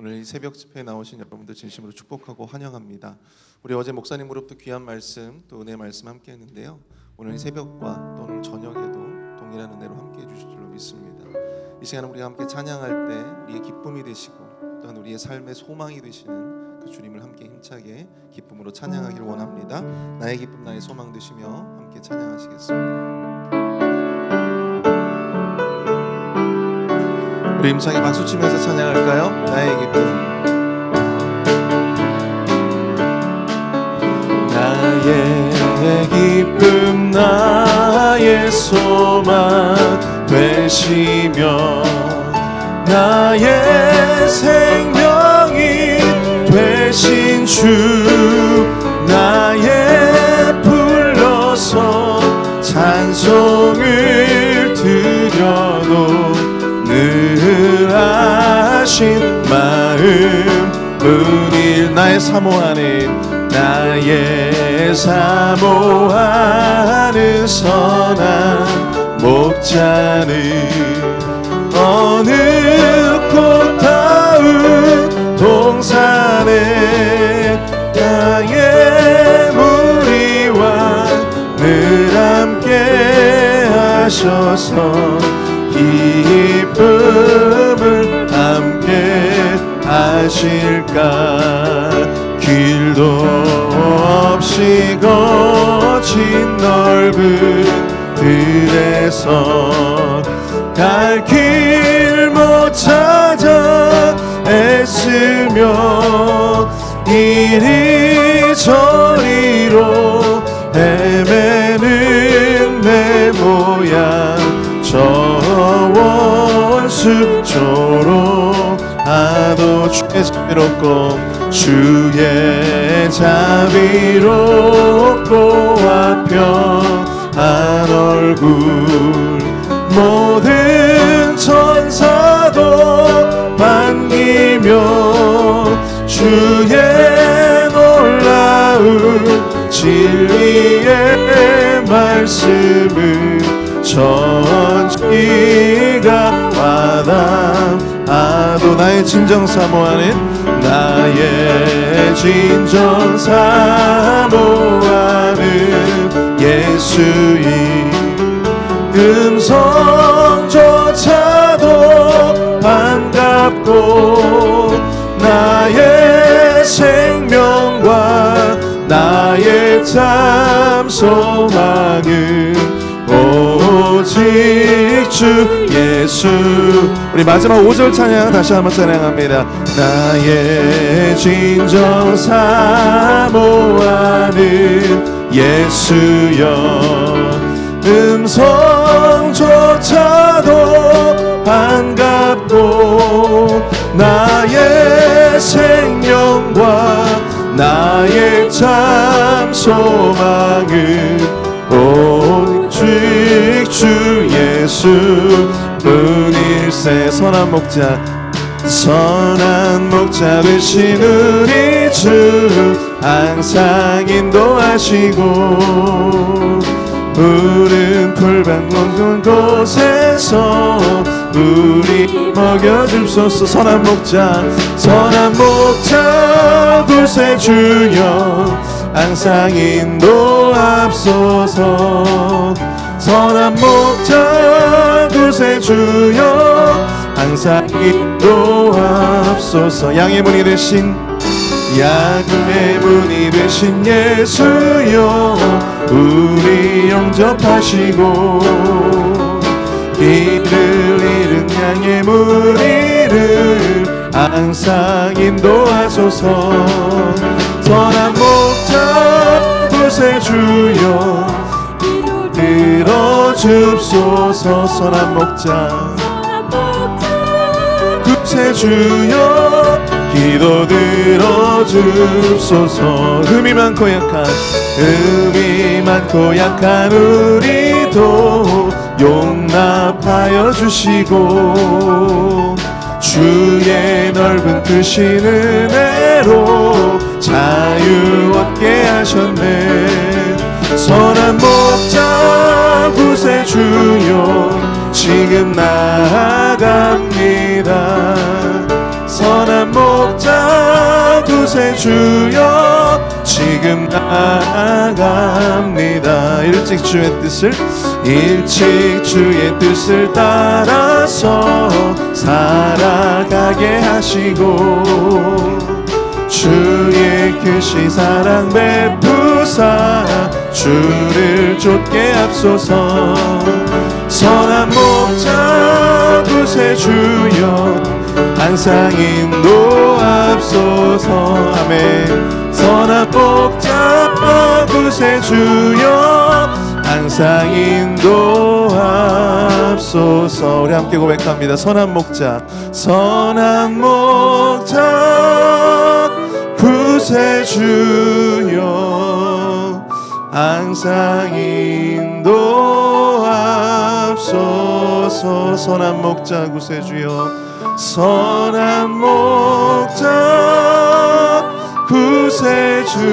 오늘 이 새벽 집회에 나오신 여러분들 진심으로 축복하고 환영합니다. 우리 어제 목사님으로부터 귀한 말씀 또 은혜 말씀 함께 했는데요, 오늘 이 새벽과 또 오늘 저녁에도 동일한 은혜로 함께 해주실 줄로 믿습니다. 이 시간 우리가 함께 찬양할 때 우리의 기쁨이 되시고 또한 우리의 삶의 소망이 되시는 그 주님을 함께 힘차게 기쁨으로 찬양하기를 원합니다. 나의 기쁨 나의 소망 되시며 함께 찬양하시겠습니다. 우리 힘차게 박수 치면서 찬양할까요? 나의 기쁨. 나의 기쁨 나의 소망 되시며 나의 생명이 되신 주 나의 불러서 찬송을 드려도 늘 하신 마음 뿐일 나의 사모하는 나의 사모하는 선한 목자는 어느 꽃다운 동산에 나의 무리와 늘 함께 하셔서 기쁨을 함께 하실까. 길도 없이 거친 넓은 들에서 갈 길 못 찾아 애쓰며 이리저리로 헤매는 내 모양 저 원수처럼 하도 주의 자비롭고 주의 자비롭고와 평한 얼굴 모든 천사도 반기며 주의 놀라운 진리의 말씀을 전기가 와닿아도 나의 진정 사모하는 나의 진정 사모하는 예수의 음성조차도 반갑고 나의 생명과 나의 참 소망은 오직 주 예수. 우리 마지막 5절 찬양 다시 한번 찬양합니다. 나의 진정 사모하는 예수여 음성조차도 반갑고 나의 생명과 나의 참 소망은 오직 주 예수 뿐일세. 선한 목자 되신 우리 주 항상 인도하시고 푸른 풀밭 먹은 곳에서 우리 먹여줍소서. 선한 목자 구세 주여 항상 인도합소서. 선한 목자 구세 주여 항상 인도합소서. 양의 문이 되신 예수여 우리 영접하시고 길을 잃은 양의 무리를 항상 인도하소서. 선한 목자 구세 주여 들어줍소서. 선한 목자 구세 주여 기도 들어줍소서. 흠이 많고 약한 우리도 용납하여 주시고 주의 넓은 크신 은혜로 자유 얻게 하셨네. 선한 목자 구세 주여 지금 나아갑니다. 선한 목자 구세주여 지금 나아갑니다. 일찍 주의 뜻을 따라서 살아가게 하시고 주의 크신 사랑 베푸사 주를 쫓게 앞소서. 선한 목자 구세주여 항상 인도합소서. 아멘. 선한 목자 구세주여 항상 인도합소서. 우리 함께 고백합니다. 선한 목자 구세주여 항상 인도합소서. 선한 목자 구세주여 선한 목자 구세주여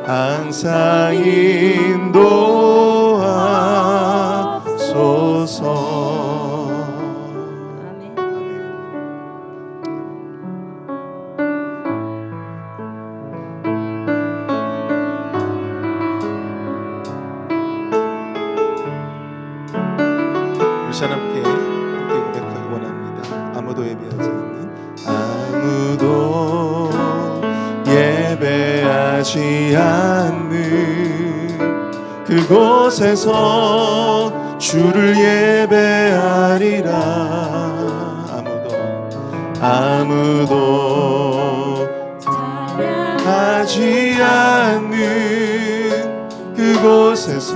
항상 인도하소서. 우리 함께 고백하기 원합니다. 아무도 예배하지 않는 아무도 예배하지 않는 그곳에서 주를 예배하리라. 아무도 하지 않는 그곳에서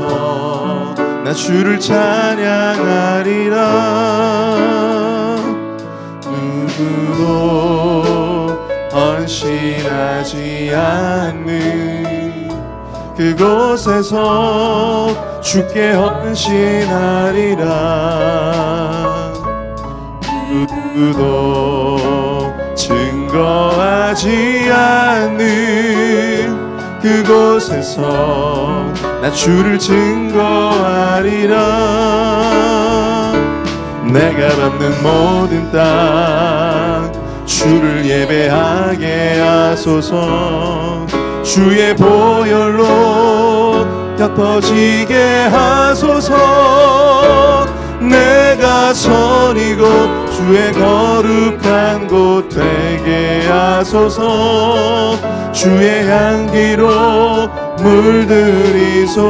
나 주를 찬양하리라. 누구도 헌신하지 않는 그곳에서 주께 헌신하리라. 누구도 증거하지 않는 그곳에서 나 주를 증거하리라. 내가 밟는 모든 땅 주를 예배하게 하소서. 주의 보혈로 덮어지게 하소서. 내가 선이고 주의 거룩한 곳 되게 하소서. 주의 향기로 물들이소서.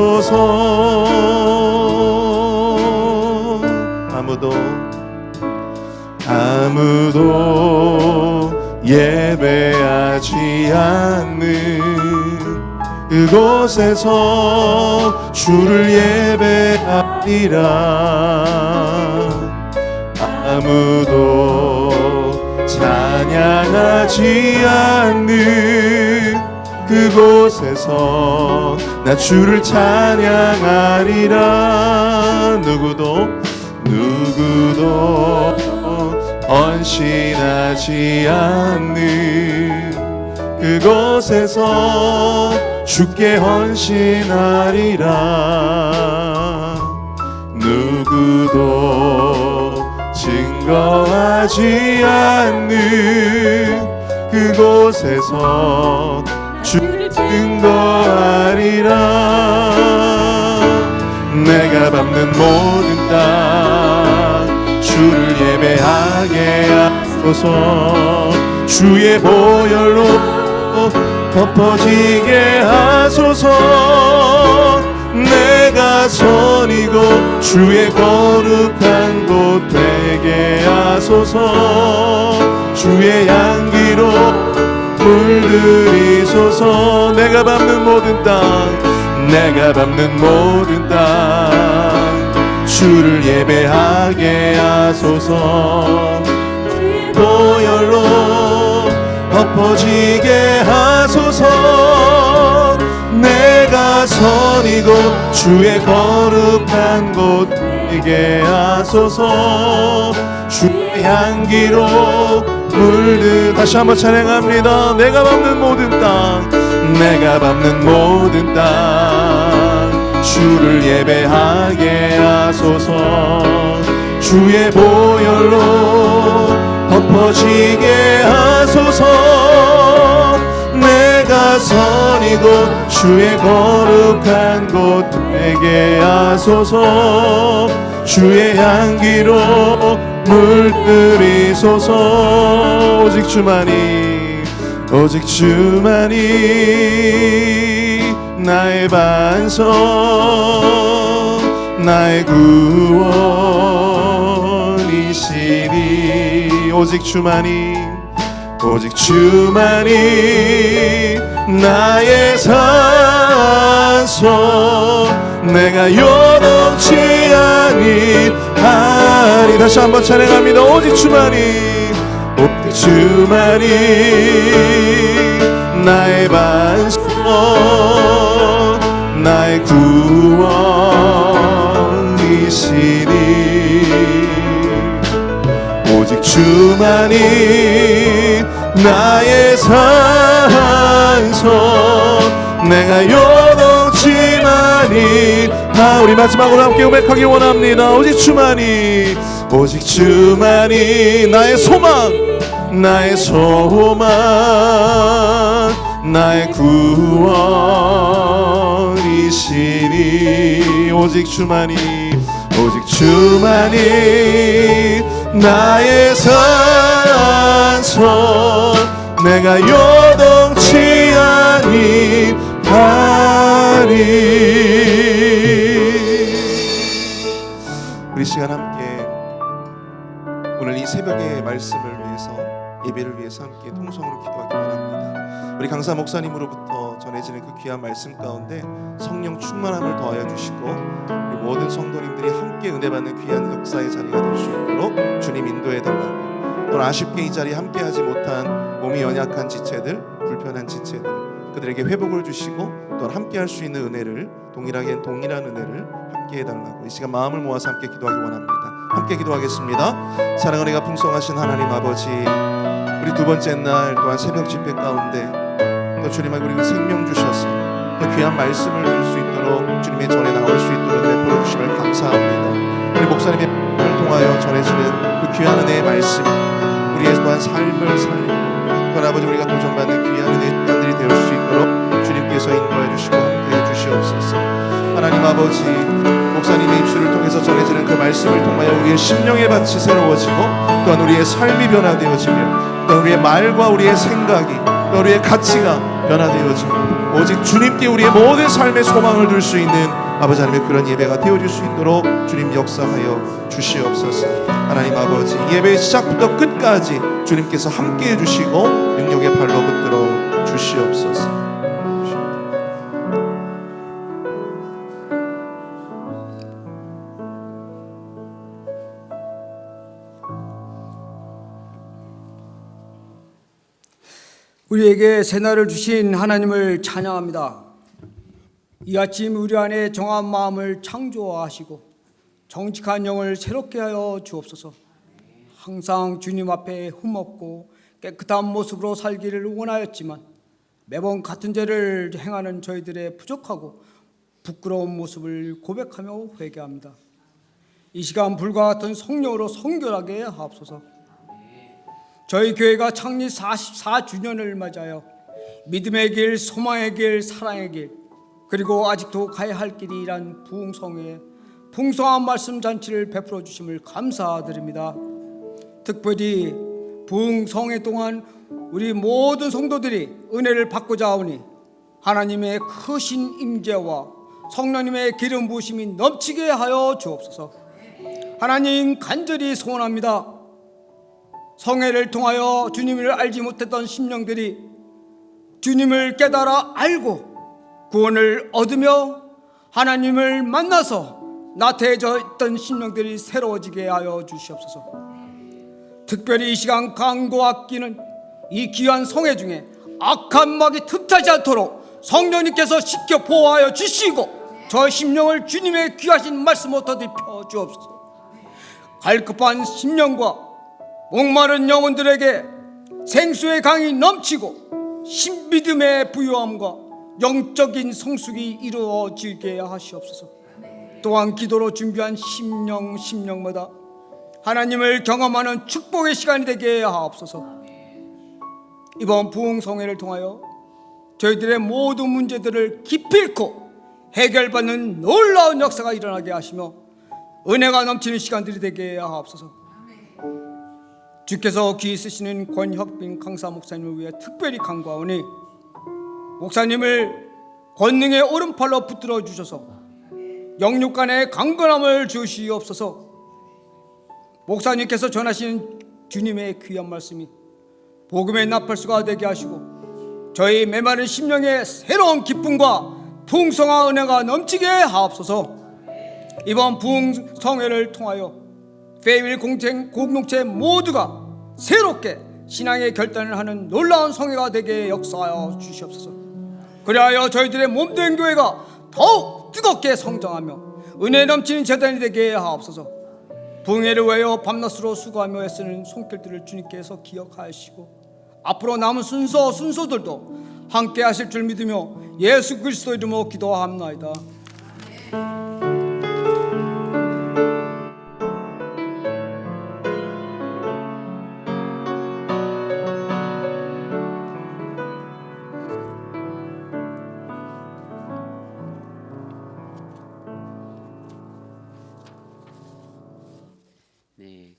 아무도 예배하지 않는 그곳에서 주를 예배하리라. 아무도 찬양하지 않는 그곳에서 나 주를 찬양하리라. 누구도 헌신하지 않는 그곳에서 주께 헌신하리라. 누구도 증거하지 않는 그곳에서 주를 증거하리라. 내가 밟는 모든 땅 주를 예배하게 하소서. 주의 보혈로 덮어지게 하소서. 내가 선이고 주의 거룩한 곳 되게 하소서. 주의 향기로 물들이소서. 내가 밟는 모든 땅 주를 예배하게 하소서. 보혈로 덮어지게 하소서. 내가 선이고 주의 거룩한 곳 되게 하소서. 주의 향기로 다시 한번 찬양합니다. 내가 밟는 모든 땅 주를 예배하게 하소서. 주의 보혈로 덮어지게 하소서. 하소서. 내가 선이고 주의 거룩한 곳 되게 하소서. 주의 향기로 물들이소서. 오직 주만이, 오직 주만이 나의 반석, 나의 구원이시니. 오직 주만이, 오직 주만이 나의 산소, 내가 요동치 아니하리. 다시 한번 찬양합니다. 오직 주만이, 오직 주만이 나의 반석, 나의 구원이시니. 오직 주만이 나의 산소, 내가 요동치만이. 우리 마지막으로 함께 고백하기 원합니다. 오직 주만이, 오직 주만이 나의 소망, 나의 소망, 나의 구원이시니. 오직 주만이, 오직 주만이 나의 산소, 내가 요동치 아니하리. 우리 시간 함께 오늘 이 새벽의 말씀을 위해서, 예배를 위해서 함께 통성으로 기도하기 원합니다. 우리 강사 목사님으로부터 전해지는 그 귀한 말씀 가운데 성령 충만함을 더하여 주시고, 우리 모든 성도님들이 함께 은혜 받는 귀한 역사의 자리가 될 수 있도록 주님 인도해 달라고. 또 아쉽게 이 자리에 함께하지 못한 몸이 연약한 지체들, 불편한 지체들, 그들에게 회복을 주시고 또 함께할 수 있는 은혜를, 동일한 은혜를 함께 해달라고 이 시간 마음을 모아서 함께 기도하기 원합니다. 함께 기도하겠습니다. 사랑은 내가 풍성하신 하나님 아버지, 우리 두 번째 날 또한 새벽 집회 가운데 또 주님에게 우리가 생명 주셔서 또 귀한 말씀을 들을 수 있도록 주님의 전에 나올 수 있도록 베풀어 주심을 감사합니다. 우리 목사님의 말을 통하여 전해지는 그 귀한 은혜의 말씀, 우리의 또한 삶을 살리고 또한 아버지 우리가 도전받는 귀한 은혜의 시간들이 되올 수 있도록 주님께서 인도해 주시고 함께해 주시옵소서. 하나님 아버지, 목사님의 입술을 통해서 전해지는 그 말씀을 통하여 우리의 심령의 밭이 새로워지고 또한 우리의 삶이 변화되어지며 또한 우리의 말과 우리의 생각이 또 우리의 가치가 변화되어지고 오직 주님께 우리의 모든 삶의 소망을 둘 수 있는 아버지 하나님의 그런 예배가 되어질 수 있도록 주님 역사하여 주시옵소서. 하나님 아버지, 예배의 시작부터 끝까지 주님께서 함께해 주시고 능력의 발로 붙들어 주시옵소서. 우리에게 새날을 주신 하나님을 찬양합니다. 이 아침 우리 안에 정한 마음을 창조하시고 정직한 영을 새롭게 하여 주옵소서. 항상 주님 앞에 흠없고 깨끗한 모습으로 살기를 원하였지만 매번 같은 죄를 행하는 저희들의 부족하고 부끄러운 모습을 고백하며 회개합니다. 이 시간 불과 같은 성령으로 성결하게 하옵소서. 저희 교회가 창립 44주년을 맞아요. 믿음의 길, 소망의 길, 사랑의 길, 그리고 아직도 가야 할 길이란 부흥성에 풍성한 말씀 잔치를 베풀어 주심을 감사드립니다. 특별히 부흥성회 동안 우리 모든 성도들이 은혜를 받고자 하오니 하나님의 크신 임재와 성령님의 기름 부으심이 넘치게 하여 주옵소서. 하나님, 간절히 소원합니다. 성회를 통하여 주님을 알지 못했던 심령들이 주님을 깨달아 알고 구원을 얻으며 하나님을 만나서 나태해져 있던 심령들이 새로워지게 하여 주시옵소서. 특별히 이 시간 강구하기는 이 귀한 성회 중에 악한 막이 틈타지 않도록 성령님께서 지켜 보호하여 주시고 저 심령을 주님의 귀하신 말씀 얻어 펴 주옵소서. 갈급한 심령과 목마른 영혼들에게 생수의 강이 넘치고 신비듬의 부유함과 영적인 성숙이 이루어지게 하시옵소서. 또한 기도로 준비한 심령마다 하나님을 경험하는 축복의 시간이 되게 하옵소서. 이번 부흥성회를 통하여 저희들의 모든 문제들을 기필코 해결받는 놀라운 역사가 일어나게 하시며 은혜가 넘치는 시간들이 되게 하옵소서. 주께서 귀히 쓰시는 권혁빈 강사 목사님을 위해 특별히 간구하오니 목사님을 권능의 오른팔로 붙들어 주셔서 영육간의 강건함을 주시옵소서. 목사님께서 전하시는 주님의 귀한 말씀이 복음의 나팔수가 되게 하시고 저희 메마른 심령에 새로운 기쁨과 풍성한 은혜가 넘치게 하옵소서. 이번 부흥성회를 통하여 페이윌 공동체 모두가 새롭게 신앙의 결단을 하는 놀라운 성회가 되게 역사하여 주시옵소서. 그리하여 저희들의 몸된 교회가 더욱 뜨겁게 성장하며 은혜 넘치는 재단이 되게 하옵소서. 부흥회를 위하여 밤낮으로 수고하며 애쓰는 손길들을 주님께서 기억하시고 앞으로 남은 순서들도 함께 하실 줄 믿으며 예수 그리스도 이름으로 기도합나이다. 네,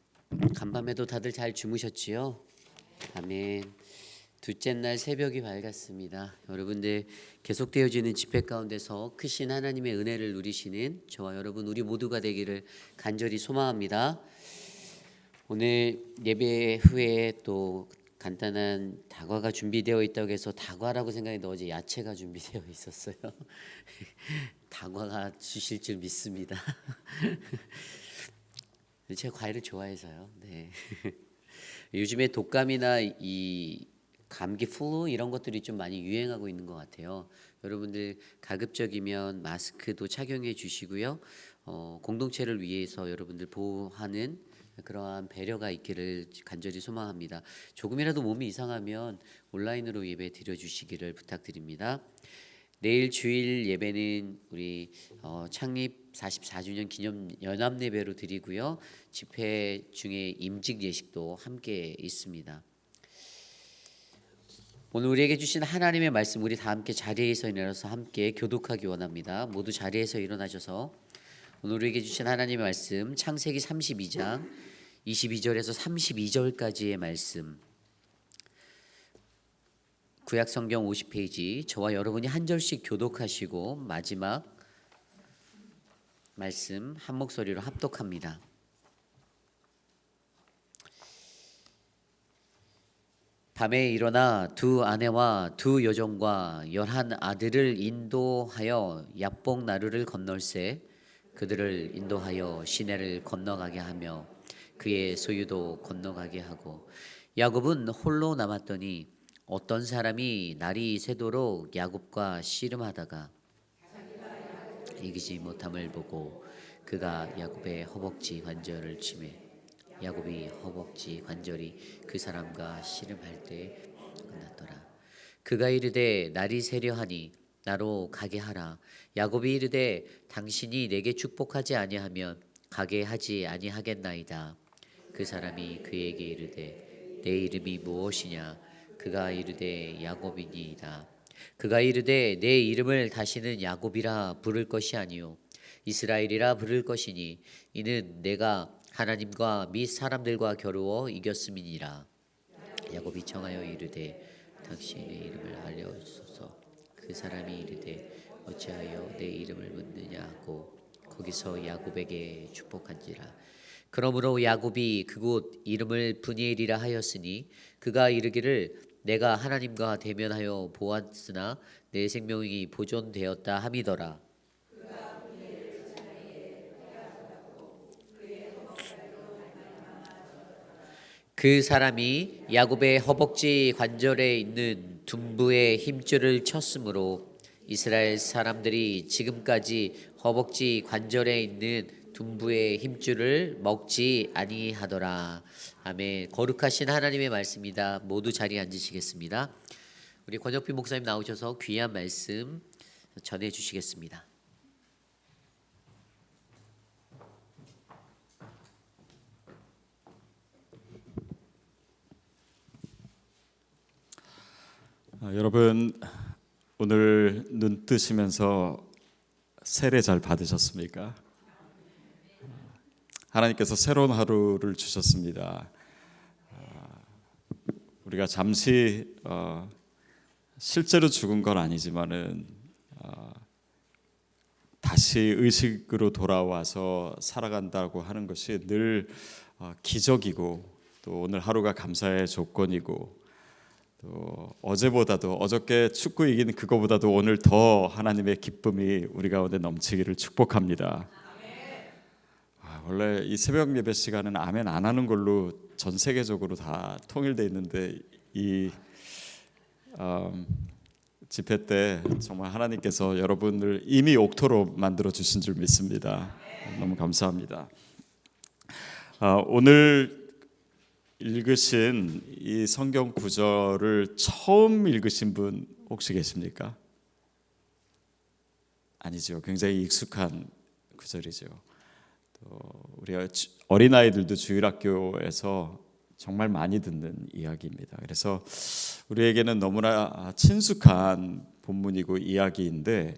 간밤에도 다들 잘 주무셨지요? 아멘. 둘째 날 새벽이 밝았습니다. 여러분들 계속되어지는 집회 가운데서 크신 하나님의 은혜를 누리시는 저와 여러분 우리 모두가 되기를 간절히 소망합니다. 오늘 예배 후에 또 간단한 다과가 준비되어 있다고 해서 다과라고 생각했는데 어제 야채가 준비되어 있었어요. 다과가 주실 줄 믿습니다. 제가 과일을 좋아해서요. 네. 요즘에 독감이나 이 감기, 플루 이런 것들이 좀 많이 유행하고 있는 것 같아요. 여러분들 가급적이면 마스크도 착용해 주시고요. 공동체를 위해서 여러분들 보호하는 그러한 배려가 있기를 간절히 소망합니다. 조금이라도 몸이 이상하면 온라인으로 예배 드려주시기를 부탁드립니다. 내일 주일 예배는 우리 창립 44주년 기념 연합 예배로 드리고요. 집회 중에 임직 예식도 함께 있습니다. 오늘 우리에게 주신 하나님의 말씀 우리 다 함께 자리에서 일어나서 함께 교독하기 원합니다. 모두 자리에서 일어나셔서 오늘 우리에게 주신 하나님의 말씀 창세기 32장 22절에서 32절까지의 말씀 구약 성경 50페이지 저와 여러분이 한 절씩 교독하시고 마지막 말씀 한 목소리로 합독합니다. 밤에 일어나 두 아내와 두 여종과 11 아들을 인도하여 야복 나루를 건널세 그들을 인도하여 시내를 건너가게 하며 그의 소유도 건너가게 하고 야곱은 홀로 남았더니 어떤 사람이 날이 새도록 야곱과 씨름하다가 이기지 못함을 보고 그가 야곱의 허벅지 관절을 치매 야곱이 허벅지 관절이 그 사람과 씨름할 때 끝났더라. 그가 이르되 날이 새려하니 나로 가게 하라. 야곱이 이르되 당신이 내게 축복하지 아니하면 가게 하지 아니하겠나이다. 그 사람이 그에게 이르되 내 이름이 무엇이냐. 그가 이르되 야곱이니이다. 그가 이르되 내 이름을 다시는 야곱이라 부를 것이 아니요 이스라엘이라 부를 것이니 이는 내가 하나님과 및 사람들과 겨루어 이겼음이니라. 야곱이 청하여 이르되 당신의 이름을 알려주소서. 그 사람이 이르되 어찌하여 내 이름을 묻느냐 하고 거기서 야곱에게 축복한지라. 그러므로 야곱이 그곳 이름을 브니엘이라 하였으니 그가 이르기를 내가 하나님과 대면하여 보았으나 내 생명이 보존되었다 함이더라. 그 사람이 야곱의 허벅지 관절에 있는 둔부의 힘줄을 쳤으므로 이스라엘 사람들이 지금까지 허벅지 관절에 있는 둔부의 힘줄을 먹지 아니하더라. 아멘. 거룩하신 하나님의 말씀입니다. 모두 자리에 앉으시겠습니다. 우리 권혁빈 목사님 나오셔서 귀한 말씀 전해 주시겠습니다. 여러분 오늘 눈 뜨시면서 세례 잘 받으셨습니까? 하나님께서 새로운 하루를 주셨습니다. 우리가 잠시 실제로 죽은 건 아니지만은 다시 의식으로 돌아와서 살아간다고 하는 것이 늘 기적이고 또 오늘 하루가 감사의 조건이고 또 어제보다도 어저께 축구 이긴 그거보다도 오늘 더 하나님의 기쁨이 우리 가운데 넘치기를 축복합니다. 원래 이 새벽 예배 시간은 아멘 안 하는 걸로 전 세계적으로 다 통일돼 있는데 이 집회 때 정말 하나님께서 여러분을 이미 옥토로 만들어 주신 줄 믿습니다. 너무 감사합니다. 오늘 읽으신 이 성경 구절을 처음 읽으신 분 혹시 계십니까? 아니죠. 굉장히 익숙한 구절이죠. 또 우리가 어린아이들도 주일학교에서 정말 많이 듣는 이야기입니다. 그래서 우리에게는 너무나 친숙한 본문이고 이야기인데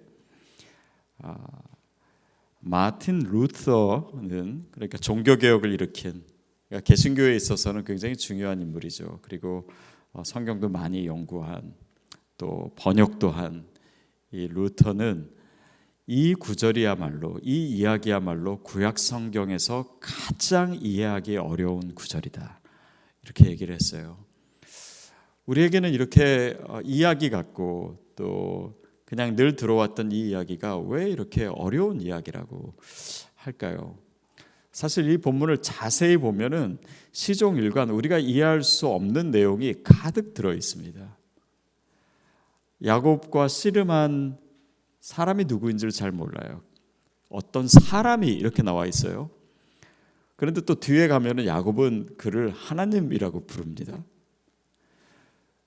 마틴 루터는 그러니까 종교개혁을 일으킨 그러니까 개신교에 있어서는 굉장히 중요한 인물이죠. 그리고 성경도 많이 연구한 또 번역도 한 이 루터는 이 구절이야말로 이 이야기야말로 구약 성경에서 가장 이해하기 어려운 구절이다. 이렇게 얘기를 했어요. 우리에게는 이렇게 이야기 같고 또 그냥 늘 들어왔던 이 이야기가 왜 이렇게 어려운 이야기라고 할까요? 사실 이 본문을 자세히 보면은 시종일관 우리가 이해할 수 없는 내용이 가득 들어 있습니다. 야곱과 씨름한 사람이 누구인지를 잘 몰라요. 어떤 사람이 이렇게 나와 있어요. 그런데 또 뒤에 가면은 야곱은 그를 하나님이라고 부릅니다.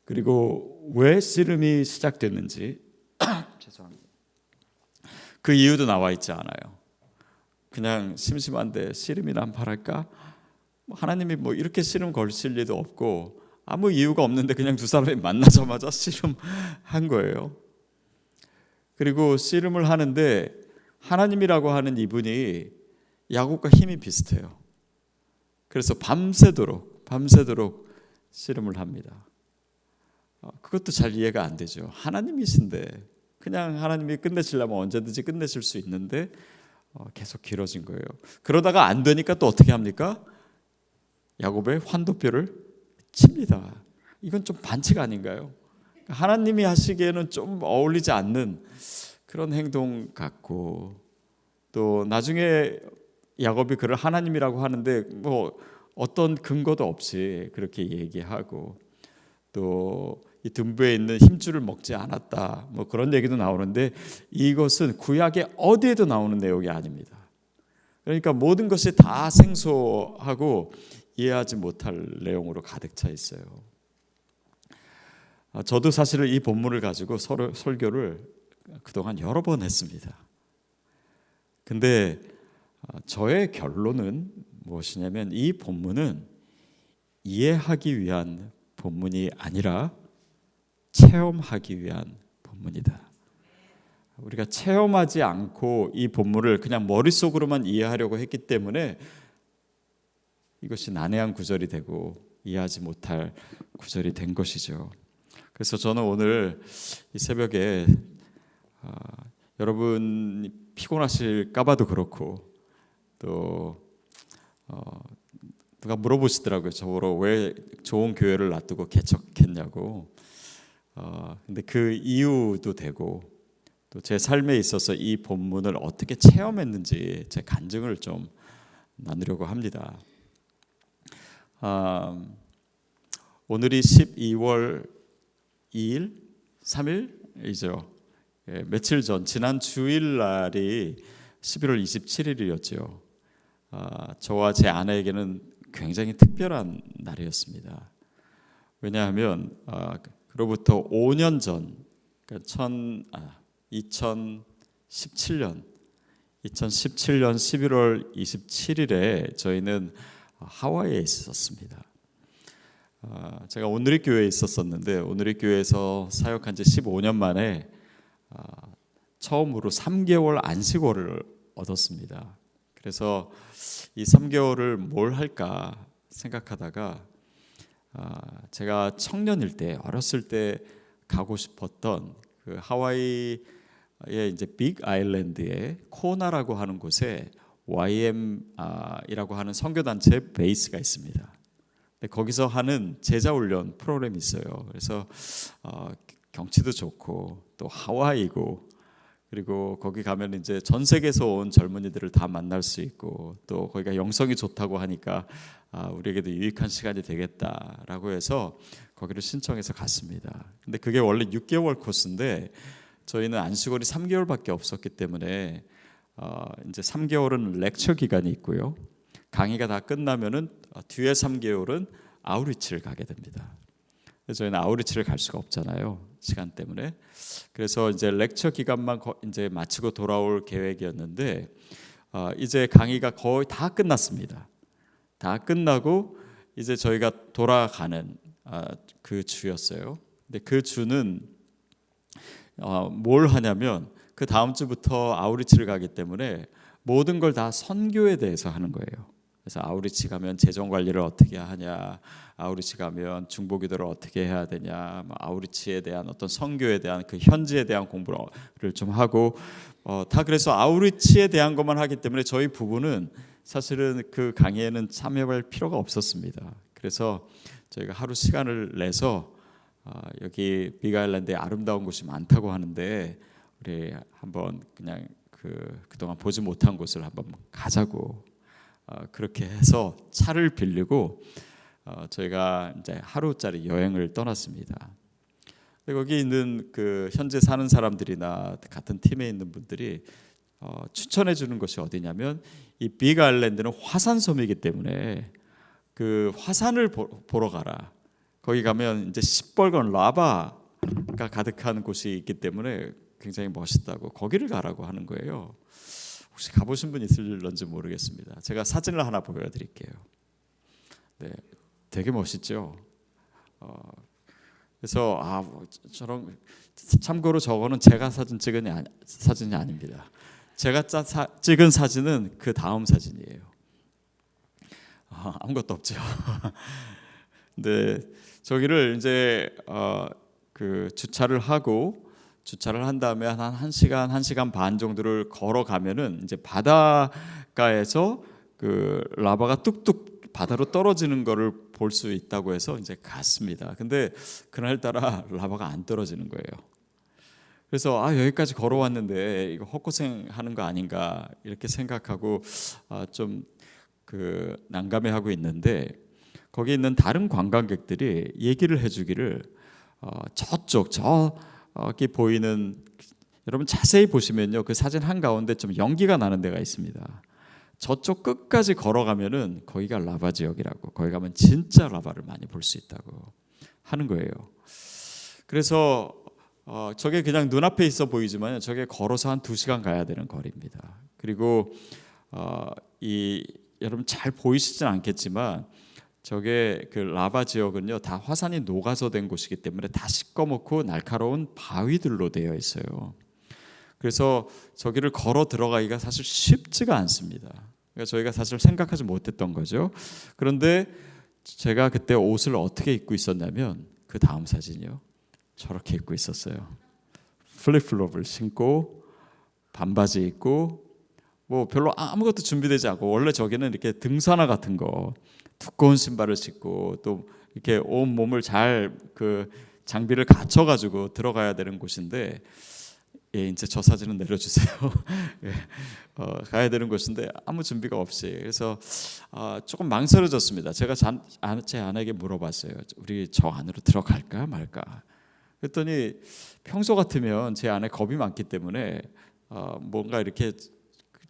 그리고 왜 씨름이 시작됐는지 죄송합니다. 그 이유도 나와 있지 않아요. 그냥 심심한데 씨름이나 한번 할까? 하나님이 뭐 이렇게 씨름 걸칠 리도 없고 아무 이유가 없는데 그냥 두 사람이 만나자마자 씨름한 거예요. 그리고 씨름을 하는데 하나님이라고 하는 이분이 야곱과 힘이 비슷해요. 그래서 밤새도록 씨름을 합니다. 그것도 잘 이해가 안 되죠. 하나님이신데 그냥 하나님이 끝내시려면 언제든지 끝내실 수 있는데 계속 길어진 거예요. 그러다가 안 되니까 또 어떻게 합니까? 야곱의 환도표를 칩니다. 이건 좀 반칙 아닌가요? 하나님이 하시기에는 좀 어울리지 않는 그런 행동 같고 또 나중에 야곱이 그를 하나님이라고 하는데 뭐 어떤 근거도 없이 그렇게 얘기하고 또 이 등부에 있는 힘줄을 먹지 않았다 뭐 그런 얘기도 나오는데 이것은 구약의 어디에도 나오는 내용이 아닙니다. 그러니까 모든 것이 다 생소하고 이해하지 못할 내용으로 가득 차 있어요. 저도 사실은 이 본문을 가지고 설교를 그동안 여러 번 했습니다. 근데 저의 결론은 무엇이냐면 이 본문은 이해하기 위한 본문이 아니라 체험하기 위한 본문이다. 우리가 체험하지 않고 이 본문을 그냥 머릿속으로만 이해하려고 했기 때문에 이것이 난해한 구절이 되고 이해하지 못할 구절이 된 것이죠. 그래서 저는 오늘 이 새벽에 여러분 피곤하실까 봐도 그렇고 또 누가 물어보시더라고요. 저보러 왜 좋은 교회를 놔두고 개척했냐고. 근데 그 이유도 되고 또 제 삶에 있어서 이 본문을 어떻게 체험했는지 제 간증을 좀 나누려고 합니다. 오늘이 12월 2일, 3일이죠. 며칠 전 지난 주일날이 11월 27일이었죠. 저와 제 아내에게는 굉장히 특별한 날이었습니다. 왜냐하면 그로부터 5년 전, 그러니까 2017년 11월 27일에 저희는 하와이에 있었습니다. 제가 오늘의 교회에 있었었는데 오늘의 교회에서 사역한 지 15년 만에 처음으로 3개월 안식월을 얻었습니다. 그래서 이 3개월을 뭘 할까 생각하다가 제가 청년일 때 어렸을 때 가고 싶었던 그 하와이의 이제 빅 아일랜드의 코나라고 하는 곳에 YM이라고 하는 선교단체 베이스가 있습니다. 거기서 하는 제자훈련 프로그램이 있어요. 그래서 경치도 좋고 또 하와이고 그리고 거기 가면 이제 전 세계에서 온 젊은이들을 다 만날 수 있고 또 거기가 영성이 좋다고 하니까 우리에게도 유익한 시간이 되겠다라고 해서 거기를 신청해서 갔습니다. 근데 그게 원래 6개월 코스인데 저희는 안식월이 3개월밖에 없었기 때문에 이제 3개월은 렉처 기간이 있고요. 강의가 다 끝나면은 뒤에 3개월은 아우리치를 가게 됩니다. 저희는 아우리치를 갈 수가 없잖아요. 시간 때문에. 그래서 이제 렉처 기간만 이제 마치고 돌아올 계획이었는데 이제 강의가 거의 다 끝났습니다. 다 끝나고 이제 저희가 돌아가는 그 주였어요. 근데 그 주는 뭘 하냐면 그 다음 주부터 아우리치를 가기 때문에 모든 걸 다 선교에 대해서 하는 거예요. 그래서 아우리치 가면 재정 관리를 어떻게 하냐, 아우리치 가면 중보기도를 어떻게 해야 되냐, 아우리치에 대한 어떤 선교에 대한 그 현지에 대한 공부를 좀 하고 다 그래서 아우리치에 대한 것만 하기 때문에 저희 부부는 사실은 그 강의에는 참여할 필요가 없었습니다. 그래서 저희가 하루 시간을 내서 여기 빅아일랜드에 아름다운 곳이 많다고 하는데 우리 한번 그냥 그동안 보지 못한 곳을 한번 가자고 그렇게 해서 차를 빌리고 저희가 이제 하루짜리 여행을 떠났습니다. 거기 있는 그 현재 사는 사람들이나 같은 팀에 있는 분들이 추천해 주는 것이 어디냐면 이 빅 아일랜드는 화산섬이기 때문에 그 화산을 보러 가라. 거기 가면 이제 시뻘건 라바가 가득한 곳이 있기 때문에 굉장히 멋있다고 거기를 가라고 하는 거예요. 혹시 가보신 분 있을런지 모르겠습니다. 제가 사진을 하나 보여드릴게요. 네, 되게 멋있죠. 그래서 저런 참고로 저거는 제가 찍은 사진이 아닙니다. 제가 찍은 사진은 그 다음 사진이에요. 아무것도 없죠. 근데 저기를 이제 그 주차를 한 다음에 한 1시간 반 정도를 걸어가면은 이제 바닷가에서 그 라바가 뚝뚝 바다로 떨어지는 거를 볼 수 있다고 해서 이제 갔습니다. 근데 그날따라 라바가 안 떨어지는 거예요. 그래서 여기까지 걸어왔는데 이거 헛고생하는 거 아닌가 이렇게 생각하고 좀 그 난감해하고 있는데 거기 있는 다른 관광객들이 얘기를 해주기를 저기 보이는 여러분 자세히 보시면요 그 사진 한 가운데 좀 연기가 나는 데가 있습니다. 저쪽 끝까지 걸어가면은 거기가 라바 지역이라고 거기 가면 진짜 라바를 많이 볼 수 있다고 하는 거예요. 그래서 저게 그냥 눈앞에 있어 보이지만 저게 걸어서 한 2시간 가야 되는 거리입니다. 그리고 여러분 잘 보이시진 않겠지만 저게 그 라바 지역은요 다 화산이 녹아서 된 곳이기 때문에 다 시꺼멓고 날카로운 바위들로 되어 있어요. 그래서 저기를 걸어 들어가기가 사실 쉽지가 않습니다. 그러니까 저희가 사실 생각하지 못했던 거죠. 그런데 제가 그때 옷을 어떻게 입고 있었냐면 그 다음 사진이요. 저렇게 입고 있었어요. 플립플롭을 신고 반바지 입고 뭐 별로 아무것도 준비되지 않고 원래 저기는 이렇게 등산화 같은 거 두꺼운 신발을 신고 또 이렇게 온 몸을 잘 그 장비를 갖춰 가지고 들어가야 되는 곳인데 이제 저 사진은 내려주세요. 가야 되는 곳인데 아무 준비가 없이 그래서 조금 망설여졌습니다. 제가 제 아내에게 물어봤어요. 우리 저 안으로 들어갈까 말까. 그랬더니 평소 같으면 제 아내 겁이 많기 때문에 뭔가 이렇게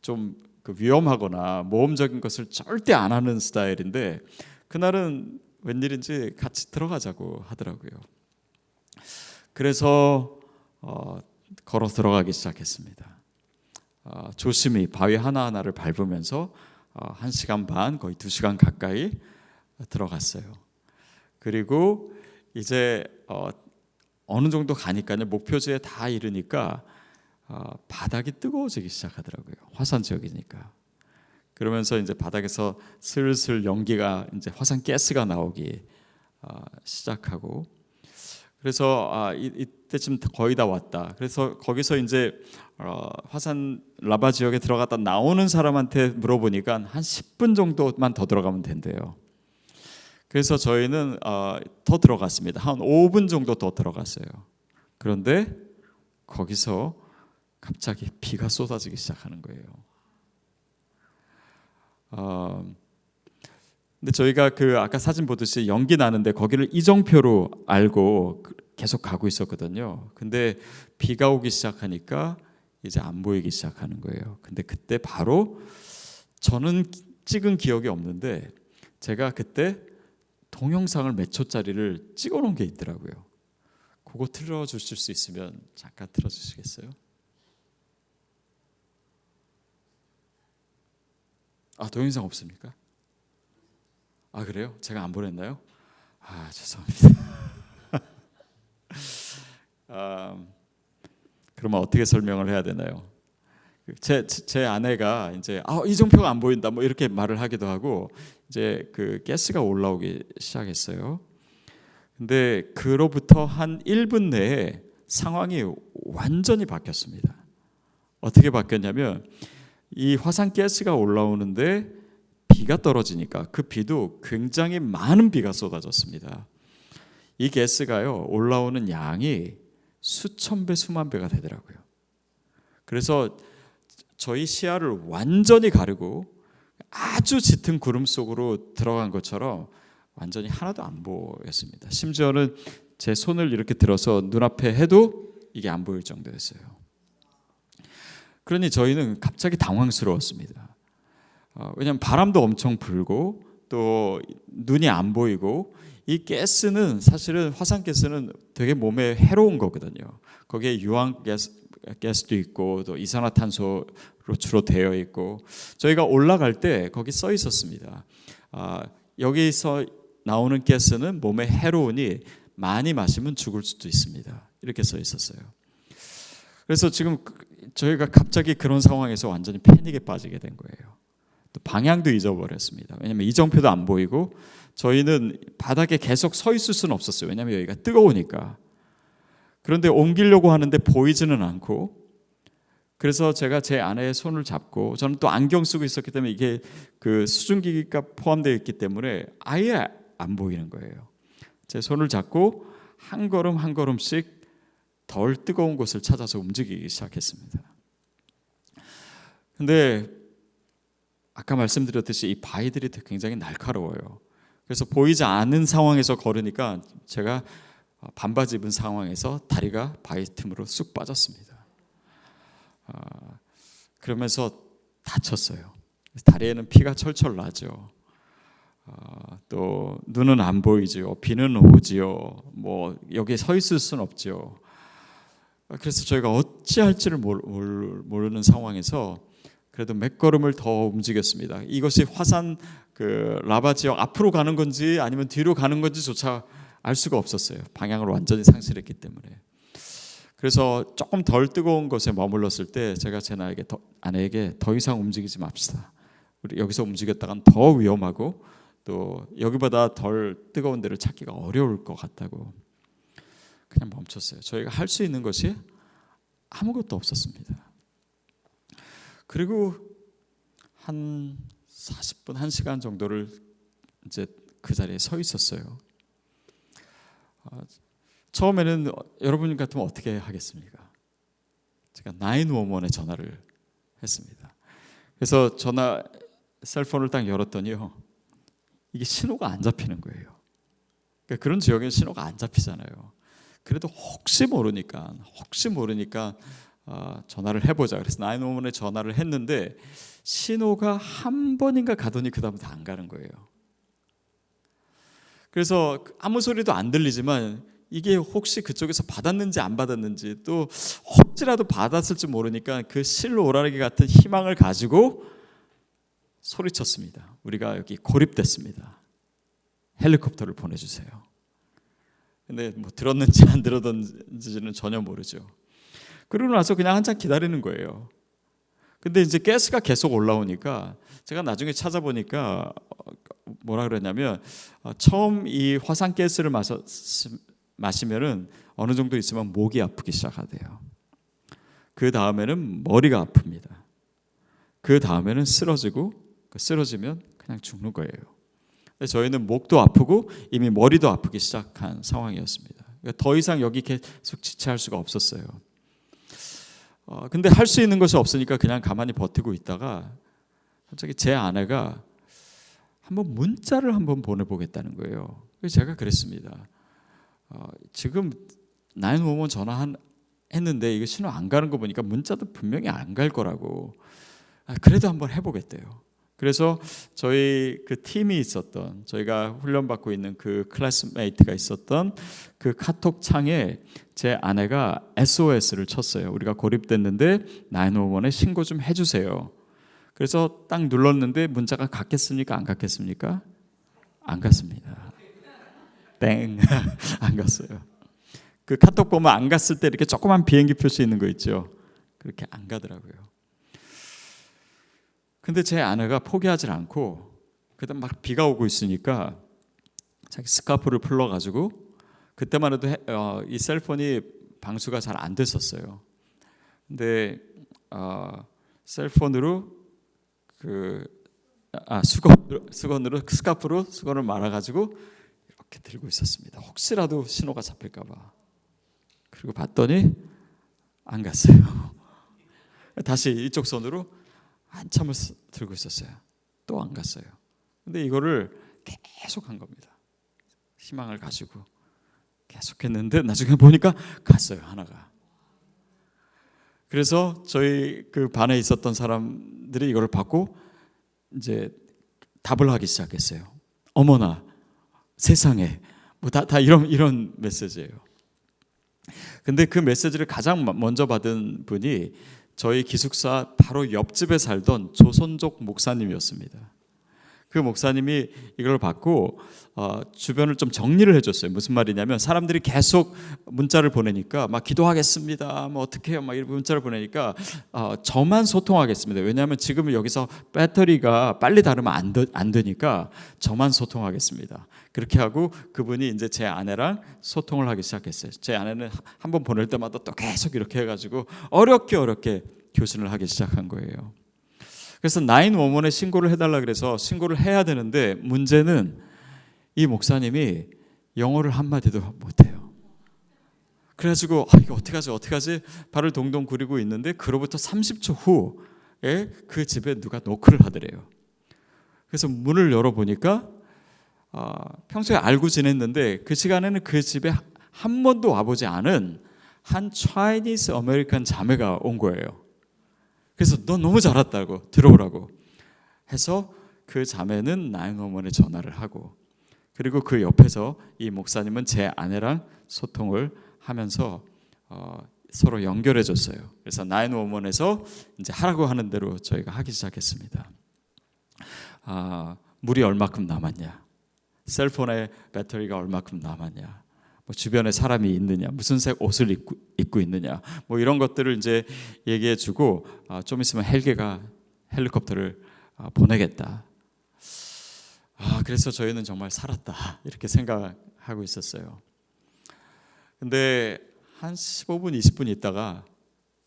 좀 위험하거나 모험적인 것을 절대 안 하는 스타일인데 그날은 웬일인지 같이 들어가자고 하더라고요. 그래서 걸어 들어가기 시작했습니다. 조심히 바위 하나하나를 밟으면서 1시간 반 거의 2시간 가까이 들어갔어요. 그리고 이제 어느 정도 가니까요, 목표지에 다 이르니까 바닥이 뜨거워지기 시작하더라고요. 화산 지역이니까. 그러면서 이제 바닥에서 슬슬 연기가 이제 화산 가스가 나오기 시작하고, 그래서 이때쯤 거의 다 왔다. 그래서 거기서 이제 화산 라바 지역에 들어갔다 나오는 사람한테 물어보니까 한 10분 정도만 더 들어가면 된대요. 그래서 저희는 더 들어갔습니다. 한 5분 정도 더 들어갔어요. 그런데 거기서 갑자기 비가 쏟아지기 시작하는 거예요. 근데 저희가 그 아까 사진 보듯이 연기 나는데 거기를 이정표로 알고 계속 가고 있었거든요. 근데 비가 오기 시작하니까 이제 안 보이기 시작하는 거예요. 근데 그때 바로 저는 찍은 기억이 없는데 제가 그때 동영상을 몇 초짜리를 찍어 놓은 게 있더라고요. 그거 틀어주실 수 있으면 잠깐 틀어주시겠어요? 동영상 없습니까? 그래요? 제가 안 보냈나요? 죄송합니다. 그러면 어떻게 설명을 해야 되나요? 제 아내가 이제 이정표가 안 보인다 뭐 이렇게 말을 하기도 하고, 이제 그 가스가 올라오기 시작했어요. 근데 그로부터 한 1분 내에 상황이 완전히 바뀌었습니다. 어떻게 바뀌었냐면 이 화산 가스가 올라오는데 비가 떨어지니까 그 비도 굉장히 많은 비가 쏟아졌습니다. 이 가스가요, 올라오는 양이 수천 배 수만 배가 되더라고요. 그래서 저희 시야를 완전히 가리고 아주 짙은 구름 속으로 들어간 것처럼 완전히 하나도 안 보였습니다. 심지어는 제 손을 이렇게 들어서 눈앞에 해도 이게 안 보일 정도였어요. 그러니 저희는 갑자기 당황스러웠습니다. 왜냐하면 바람도 엄청 불고 또 눈이 안 보이고, 이 가스는 사실은 화산 가스는 되게 몸에 해로운 거거든요. 거기에 유황 가스도 있고 또 이산화탄소로 주로 되어 있고, 저희가 올라갈 때 거기 써 있었습니다. 여기서 나오는 가스는 몸에 해로우니 많이 마시면 죽을 수도 있습니다. 이렇게 써 있었어요. 그래서 지금 저희가 갑자기 그런 상황에서 완전히 패닉에 빠지게 된 거예요. 또 방향도 잊어버렸습니다. 왜냐하면 이정표도 안 보이고 저희는 바닥에 계속 서 있을 수는 없었어요. 왜냐하면 여기가 뜨거우니까. 그런데 옮기려고 하는데 보이지는 않고, 그래서 제가 제 아내의 손을 잡고, 저는 또 안경 쓰고 있었기 때문에 이게 그 수증기가 포함되어 있기 때문에 아예 안 보이는 거예요. 제 손을 잡고 한 걸음 한 걸음씩 덜 뜨거운 곳을 찾아서 움직이기 시작했습니다. 근데 아까 말씀드렸듯이 이 바위들이 굉장히 날카로워요. 그래서 보이지 않는 상황에서 걸으니까 제가 반바지 입은 상황에서 다리가 바위 틈으로 쑥 빠졌습니다. 그러면서 다쳤어요. 다리에는 피가 철철 나죠. 또 눈은 안 보이죠. 비는 오지요. 뭐 여기에 서 있을 수는 없죠. 그래서 저희가 어찌할지를 모르는 상황에서 그래도 몇 걸음을 더 움직였습니다. 이것이 화산 그 라바 지역 앞으로 가는 건지 아니면 뒤로 가는 건지조차 알 수가 없었어요. 방향을 완전히 상실했기 때문에. 그래서 조금 덜 뜨거운 곳에 머물렀을 때 제가 제 아내에게 더 이상 움직이지 맙시다. 우리 여기서 움직였다간 더 위험하고 또 여기보다 덜 뜨거운 데를 찾기가 어려울 것 같다고 그냥 멈췄어요. 저희가 할 수 있는 것이 아무것도 없었습니다. 그리고 한 40분, 1시간 정도를 이제 그 자리에 서 있었어요. 처음에는 여러분 같으면 어떻게 하겠습니까? 제가 911에 전화를 했습니다. 그래서 셀폰을 딱 열었더니요, 이게 신호가 안 잡히는 거예요. 그러니까 그런 지역에는 신호가 안 잡히잖아요. 그래도 혹시 모르니까 전화를 해보자. 그래서 911에 전화를 했는데 신호가 한 번인가 가더니 그 다음부터 안 가는 거예요. 그래서 아무 소리도 안 들리지만 이게 혹시 그쪽에서 받았는지 안 받았는지, 또 혹시라도 받았을지 모르니까 그 실로 오라기 같은 희망을 가지고 소리쳤습니다. 우리가 여기 고립됐습니다. 헬리콥터를 보내주세요. 근데 뭐 들었는지 안 들었는지는 전혀 모르죠. 그러고 나서 그냥 한참 기다리는 거예요. 근데 이제 가스가 계속 올라오니까 제가 나중에 찾아보니까 뭐라 그러냐면 처음 이 화산가스를 마시면은 어느 정도 있으면 목이 아프기 시작하대요. 그 다음에는 머리가 아픕니다. 그 다음에는 쓰러지면 그냥 죽는 거예요. 저희는 목도 아프고 이미 머리도 아프기 시작한 상황이었습니다. 그러니까 더 이상 여기 계속 지체할 수가 없었어요. 근데 할 수 있는 것이 없으니까 그냥 가만히 버티고 있다가 갑자기 제 아내가 한번 문자를 한번 보내보겠다는 거예요. 그래서 제가 그랬습니다. 지금 911 전화했는데 이거 신호 안 가는 거 보니까 문자도 분명히 안 갈 거라고. 그래도 한번 해보겠대요. 그래서 저희 그 팀이 있었던, 저희가 훈련받고 있는 그 클래스메이트가 있었던 그 카톡 창에 제 아내가 SOS를 쳤어요. 우리가 고립됐는데 911에 신고 좀 해주세요. 그래서 딱 눌렀는데 문자가 갔겠습니까? 안 갔겠습니까? 안 갔습니다. 땡. 안 갔어요. 그 카톡 보면 안 갔을 때 이렇게 조그만 비행기 표시 있는 거 있죠. 그렇게 안 가더라고요. 근데 제 아내가 포기하지 않고 그다음 막 비가 오고 있으니까 자기 스카프를 풀러가지고 그때만 해도 이 셀폰이 방수가 잘 안 됐었어요. 근데 셀폰으로 수건으로 스카프로 수건을 말아가지고 이렇게 들고 있었습니다. 혹시라도 신호가 잡힐까봐. 그리고 봤더니 안 갔어요. 다시 이쪽 손으로 한참을 들고 있었어요. 또 안 갔어요. 근데 이거를 계속 한 겁니다. 희망을 가지고 계속했는데 나중에 보니까 갔어요, 하나가. 그래서 저희 그 반에 있었던 사람들이 이걸 받고 이제 답을 하기 시작했어요. 어머나 세상에 뭐 다 이런 메시지예요. 근데 그 메시지를 가장 먼저 받은 분이 저희 기숙사 바로 옆집에 살던 조선족 목사님이었습니다. 그 목사님이 이걸 받고 주변을 좀 정리를 해줬어요. 무슨 말이냐면 사람들이 계속 문자를 보내니까 막 기도하겠습니다. 뭐 어떻게 해요? 막 이런 문자를 보내니까 저만 소통하겠습니다. 왜냐하면 지금 여기서 배터리가 빨리 닳으면 안 되니까 저만 소통하겠습니다. 그렇게 하고 그분이 이제 제 아내랑 소통을 하기 시작했어요. 제 아내는 한 번 보낼 때마다 또 계속 이렇게 해가지고 어렵게 교신을 하기 시작한 거예요. 그래서 911에 신고를 해달라 그래서 신고를 해야 되는데 문제는 이 목사님이 영어를 한마디도 못해요. 그래가지고 이거 어떡하지 발을 동동 구리고 있는데 그로부터 30초 후에 그 집에 누가 노크를 하더래요. 그래서 문을 열어보니까 평소에 알고 지냈는데 그 시간에는 그 집에 한 번도 와보지 않은 한 차이니스 아메리칸 자매가 온 거예요. 그래서 너 너무 잘 왔다고 들어오라고 해서 그 자매는 911에 전화를 하고 그리고 그 옆에서 이 목사님은 제 아내랑 소통을 하면서 서로 연결해 줬어요. 그래서 911에서 이제 하라고 하는 대로 저희가 하기 시작했습니다. 물이 얼마큼 남았냐, 셀폰의 배터리가 얼마큼 남았냐, 뭐 주변에 사람이 있느냐, 무슨 색 옷을 입고 있느냐, 뭐 이런 것들을 이제 얘기해주고 좀 있으면 헬리콥터를 보내겠다. 그래서 저희는 정말 살았다 이렇게 생각하고 있었어요. 근데 한 15분, 20분 있다가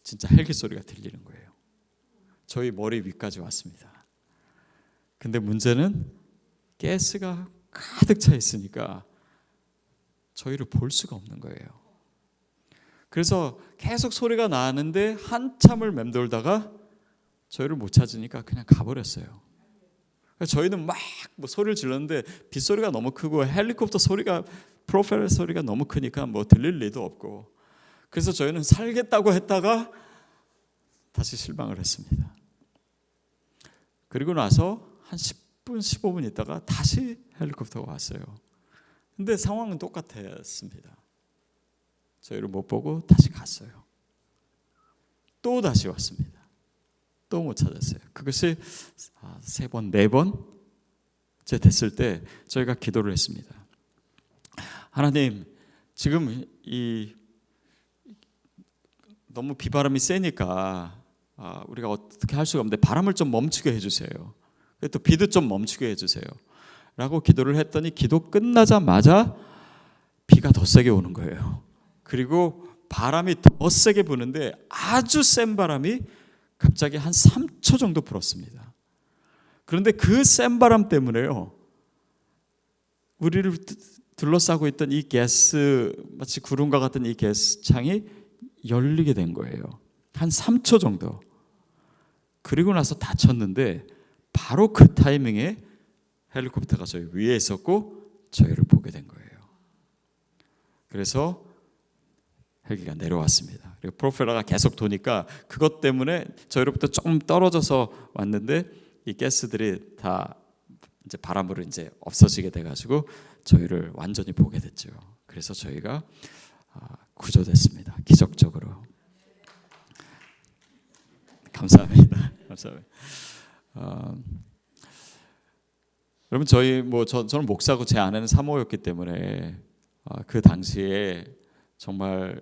진짜 헬기 소리가 들리는 거예요. 저희 머리 위까지 왔습니다. 근데 문제는 가스가 가득 차 있으니까 저희를 볼 수가 없는 거예요. 그래서 계속 소리가 나는데 한참을 맴돌다가 저희를 못 찾으니까 그냥 가버렸어요. 저희는 막 뭐 소리를 질렀는데 빗소리가 너무 크고 헬리콥터 소리가 프로펠러 소리가 너무 크니까 뭐 들릴 리도 없고 그래서 저희는 살겠다고 했다가 다시 실망을 했습니다. 그리고 나서 한 10분 15분 있다가 다시 헬리콥터가 왔어요. 근데 상황은 똑같았습니다. 저희를 못 보고 다시 갔어요. 또 다시 왔습니다. 또 못 찾았어요. 그것이 3번, 4번째 됐을 때 저희가 기도를 했습니다. 하나님, 지금 이 너무 비바람이 세니까 우리가 어떻게 할 수가 없는데 바람을 좀 멈추게 해주세요. 또 비도 좀 멈추게 해주세요. 라고 기도를 했더니 기도 끝나자마자 비가 더 세게 오는 거예요. 그리고 바람이 더 세게 부는데 아주 센 바람이 갑자기 한 3초 정도 불었습니다. 그런데 그 센 바람 때문에요, 우리를 둘러싸고 있던 이 가스, 마치 구름과 같은 이 가스 창이 열리게 된 거예요. 한 3초 정도. 그리고 나서 닫혔는데 바로 그 타이밍에 헬리콥터가 저희 위에 있었고 저희를 보게 된 거예요. 그래서 헬기가 내려왔습니다. 그리고 프로펠러가 계속 도니까 그것 때문에 저희로부터 조금 떨어져서 왔는데 이 가스들이 다 이제 바람으로 이제 없어지게 돼가지고 저희를 완전히 보게 됐죠. 그래서 저희가 구조됐습니다. 기적적으로. 감사합니다. 감사합니다. 여러분 저는 목사고 제 아내는 사모였기 때문에 그 당시에 정말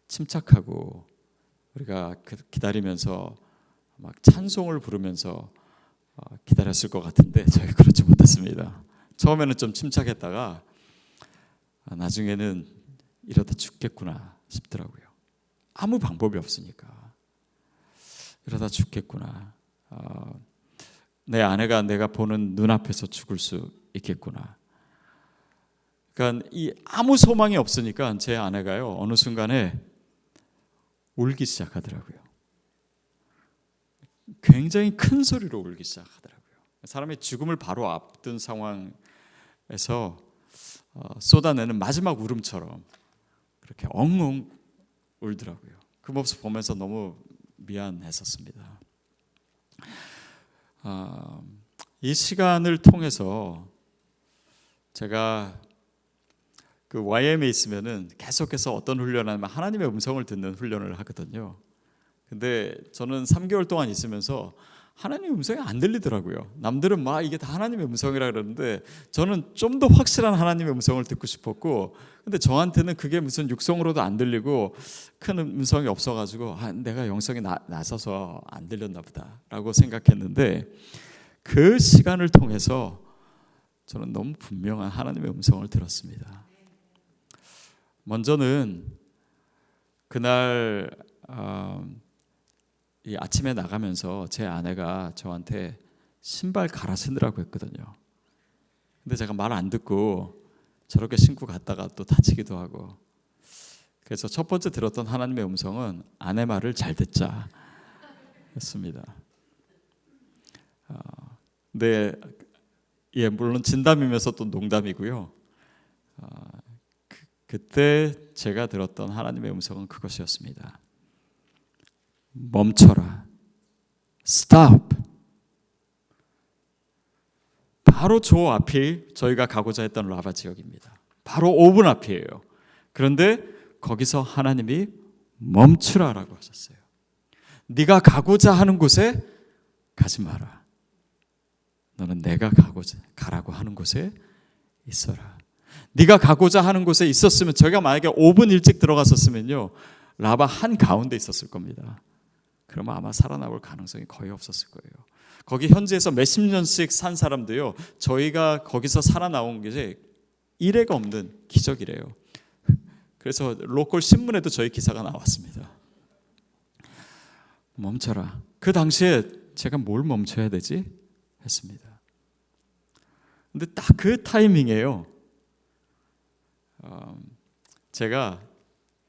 침착하고 우리가 기다리면서 막 찬송을 부르면서 기다렸을 것 같은데 저희 그렇지 못했습니다. 처음에는 좀 침착했다가 나중에는 이러다 죽겠구나 싶더라고요. 아무 방법이 없으니까 이러다 죽겠구나. 내 아내가 내가 보는 눈앞에서 죽을 수 있겠구나. 그러니까 이 아무 소망이 없으니까 제 아내가요 어느 순간에 울기 시작하더라고요. 굉장히 큰 소리로 울기 시작하더라고요. 사람의 죽음을 바로 앞둔 상황에서 쏟아내는 마지막 울음처럼 그렇게 엉엉 울더라고요. 그 모습 보면서 너무 미안했었습니다. 이 시간을 통해서 제가 그 YM에 있으면은 계속해서 어떤 훈련을 하면 하나님의 음성을 듣는 훈련을 하거든요. 근데 저는 3개월 동안 있으면서 하나님의 음성이 안 들리더라고요. 남들은 막 이게 다 하나님의 음성이라 그러는데 저는 좀 더 확실한 하나님의 음성을 듣고 싶었고, 근데 저한테는 그게 무슨 육성으로도 안 들리고 큰 음성이 없어가지고 내가 영성이 낮아서 안 들렸나 보다라고 생각했는데, 그 시간을 통해서 저는 너무 분명한 하나님의 음성을 들었습니다. 먼저는 그날 이 아침에 나가면서 제 아내가 저한테 신발 갈아 신으라고 했거든요. 근데 제가 말 안 듣고 저렇게 신고 갔다가 또 다치기도 하고, 그래서 첫 번째 들었던 하나님의 음성은 아내 말을 잘 듣자 였습니다. 근데 물론 진담이면서 또 농담이고요. 그때 제가 들었던 하나님의 음성은 그것이었습니다. 멈춰라. Stop. 바로 저 앞이 저희가 가고자 했던 라바 지역입니다. 바로 5분 앞이에요. 그런데 거기서 하나님이 멈추라라고 하셨어요. 네가 가고자 하는 곳에 가지 마라. 너는 내가 가라고 하는 곳에 있어라. 네가 가고자 하는 곳에 있었으면, 저희가 만약에 5분 일찍 들어갔었으면요, 라바 한 가운데 있었을 겁니다. 그러면 아마 살아나올 가능성이 거의 없었을 거예요. 거기 현지에서 몇십 년씩 산 사람도요, 저희가 거기서 살아나온 게 이래가 없는 기적이래요. 그래서 로컬 신문에도 저희 기사가 나왔습니다. 멈춰라. 그 당시에 제가 뭘 멈춰야 되지? 했습니다. 근데 딱 그 타이밍이에요. 제가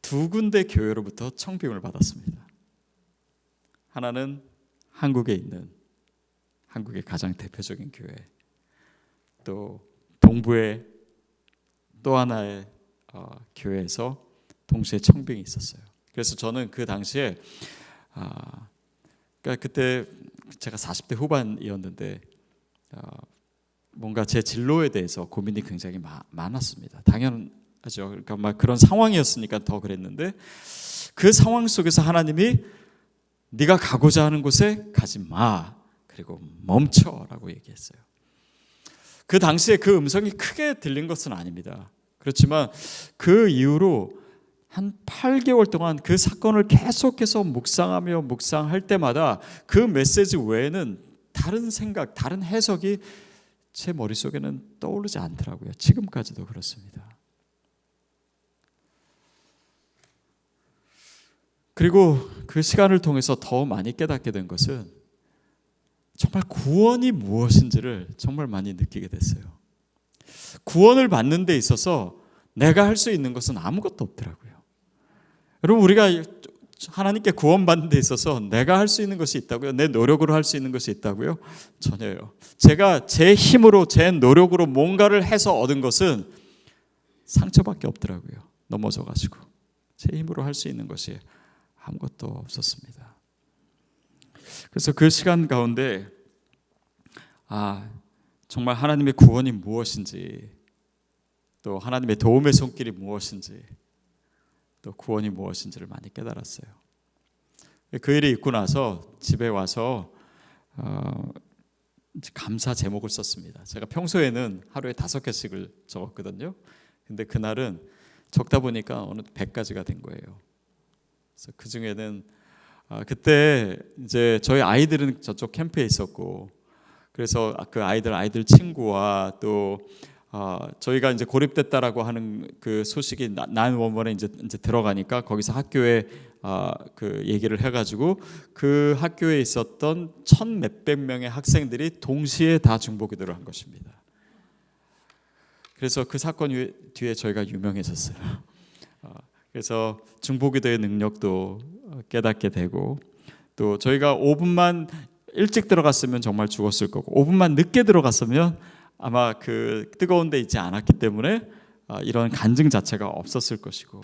2군데 교회로부터 청빙을 받았습니다. 하나는 한국에 있는, 한국의 가장 대표적인 교회, 또 동부의 또 하나의 교회에서 동시에 청빙이 있었어요. 그래서 저는 그 당시에 그러니까 그때 제가 40대 후반이었는데 뭔가 제 진로에 대해서 고민이 굉장히 많았습니다. 당연하죠. 그러니까 막 그런 상황이었으니까 더 그랬는데, 그 상황 속에서 하나님이 네가 가고자 하는 곳에 가지 마, 그리고 멈춰라고 얘기했어요. 그 당시에 그 음성이 크게 들린 것은 아닙니다. 그렇지만 그 이후로 한 8개월 동안 그 사건을 계속해서 묵상할 때마다 그 메시지 외에는 다른 생각, 다른 해석이 제 머릿속에는 떠오르지 않더라고요. 지금까지도 그렇습니다. 그리고 그 시간을 통해서 더 많이 깨닫게 된 것은 정말 구원이 무엇인지를 정말 많이 느끼게 됐어요. 구원을 받는 데 있어서 내가 할 수 있는 것은 아무것도 없더라고요. 여러분, 우리가 하나님께 구원받는 데 있어서 내가 할 수 있는 것이 있다고요? 내 노력으로 할 수 있는 것이 있다고요? 전혀요. 제가 제 힘으로, 제 노력으로 뭔가를 해서 얻은 것은 상처밖에 없더라고요. 넘어져가지고 제 힘으로 할 수 있는 것이 아무것도 없었습니다. 그래서 그 시간 가운데 정말 하나님의 구원이 무엇인지, 또 하나님의 도움의 손길이 무엇인지, 또 구원이 무엇인지를 많이 깨달았어요. 그 일이 있고 나서 집에 와서 감사 제목을 썼습니다. 제가 평소에는 하루에 5개씩을 적었거든요. 근데 그날은 적다 보니까 어느 100가지가 된 거예요. 그래서 그 중에는 그때 이제 저희 아이들은 저쪽 캠프에 있었고, 그래서 그 아이들 친구와 또 저희가 이제 고립됐다라고 하는 그 소식이 911에 이제 들어가니까 거기서 학교에 그 얘기를 해가지고 그 학교에 있었던 1,000몇백 명의 학생들이 동시에 다 중보기도를 한 것입니다. 그래서 그 사건 뒤에 저희가 유명해졌어요. 그래서 중보기도의 능력도 깨닫게 되고, 또 저희가 5분만 일찍 들어갔으면 정말 죽었을 거고 5분만 늦게 들어갔으면 아마 그 뜨거운 데 있지 않았기 때문에 이런 간증 자체가 없었을 것이고,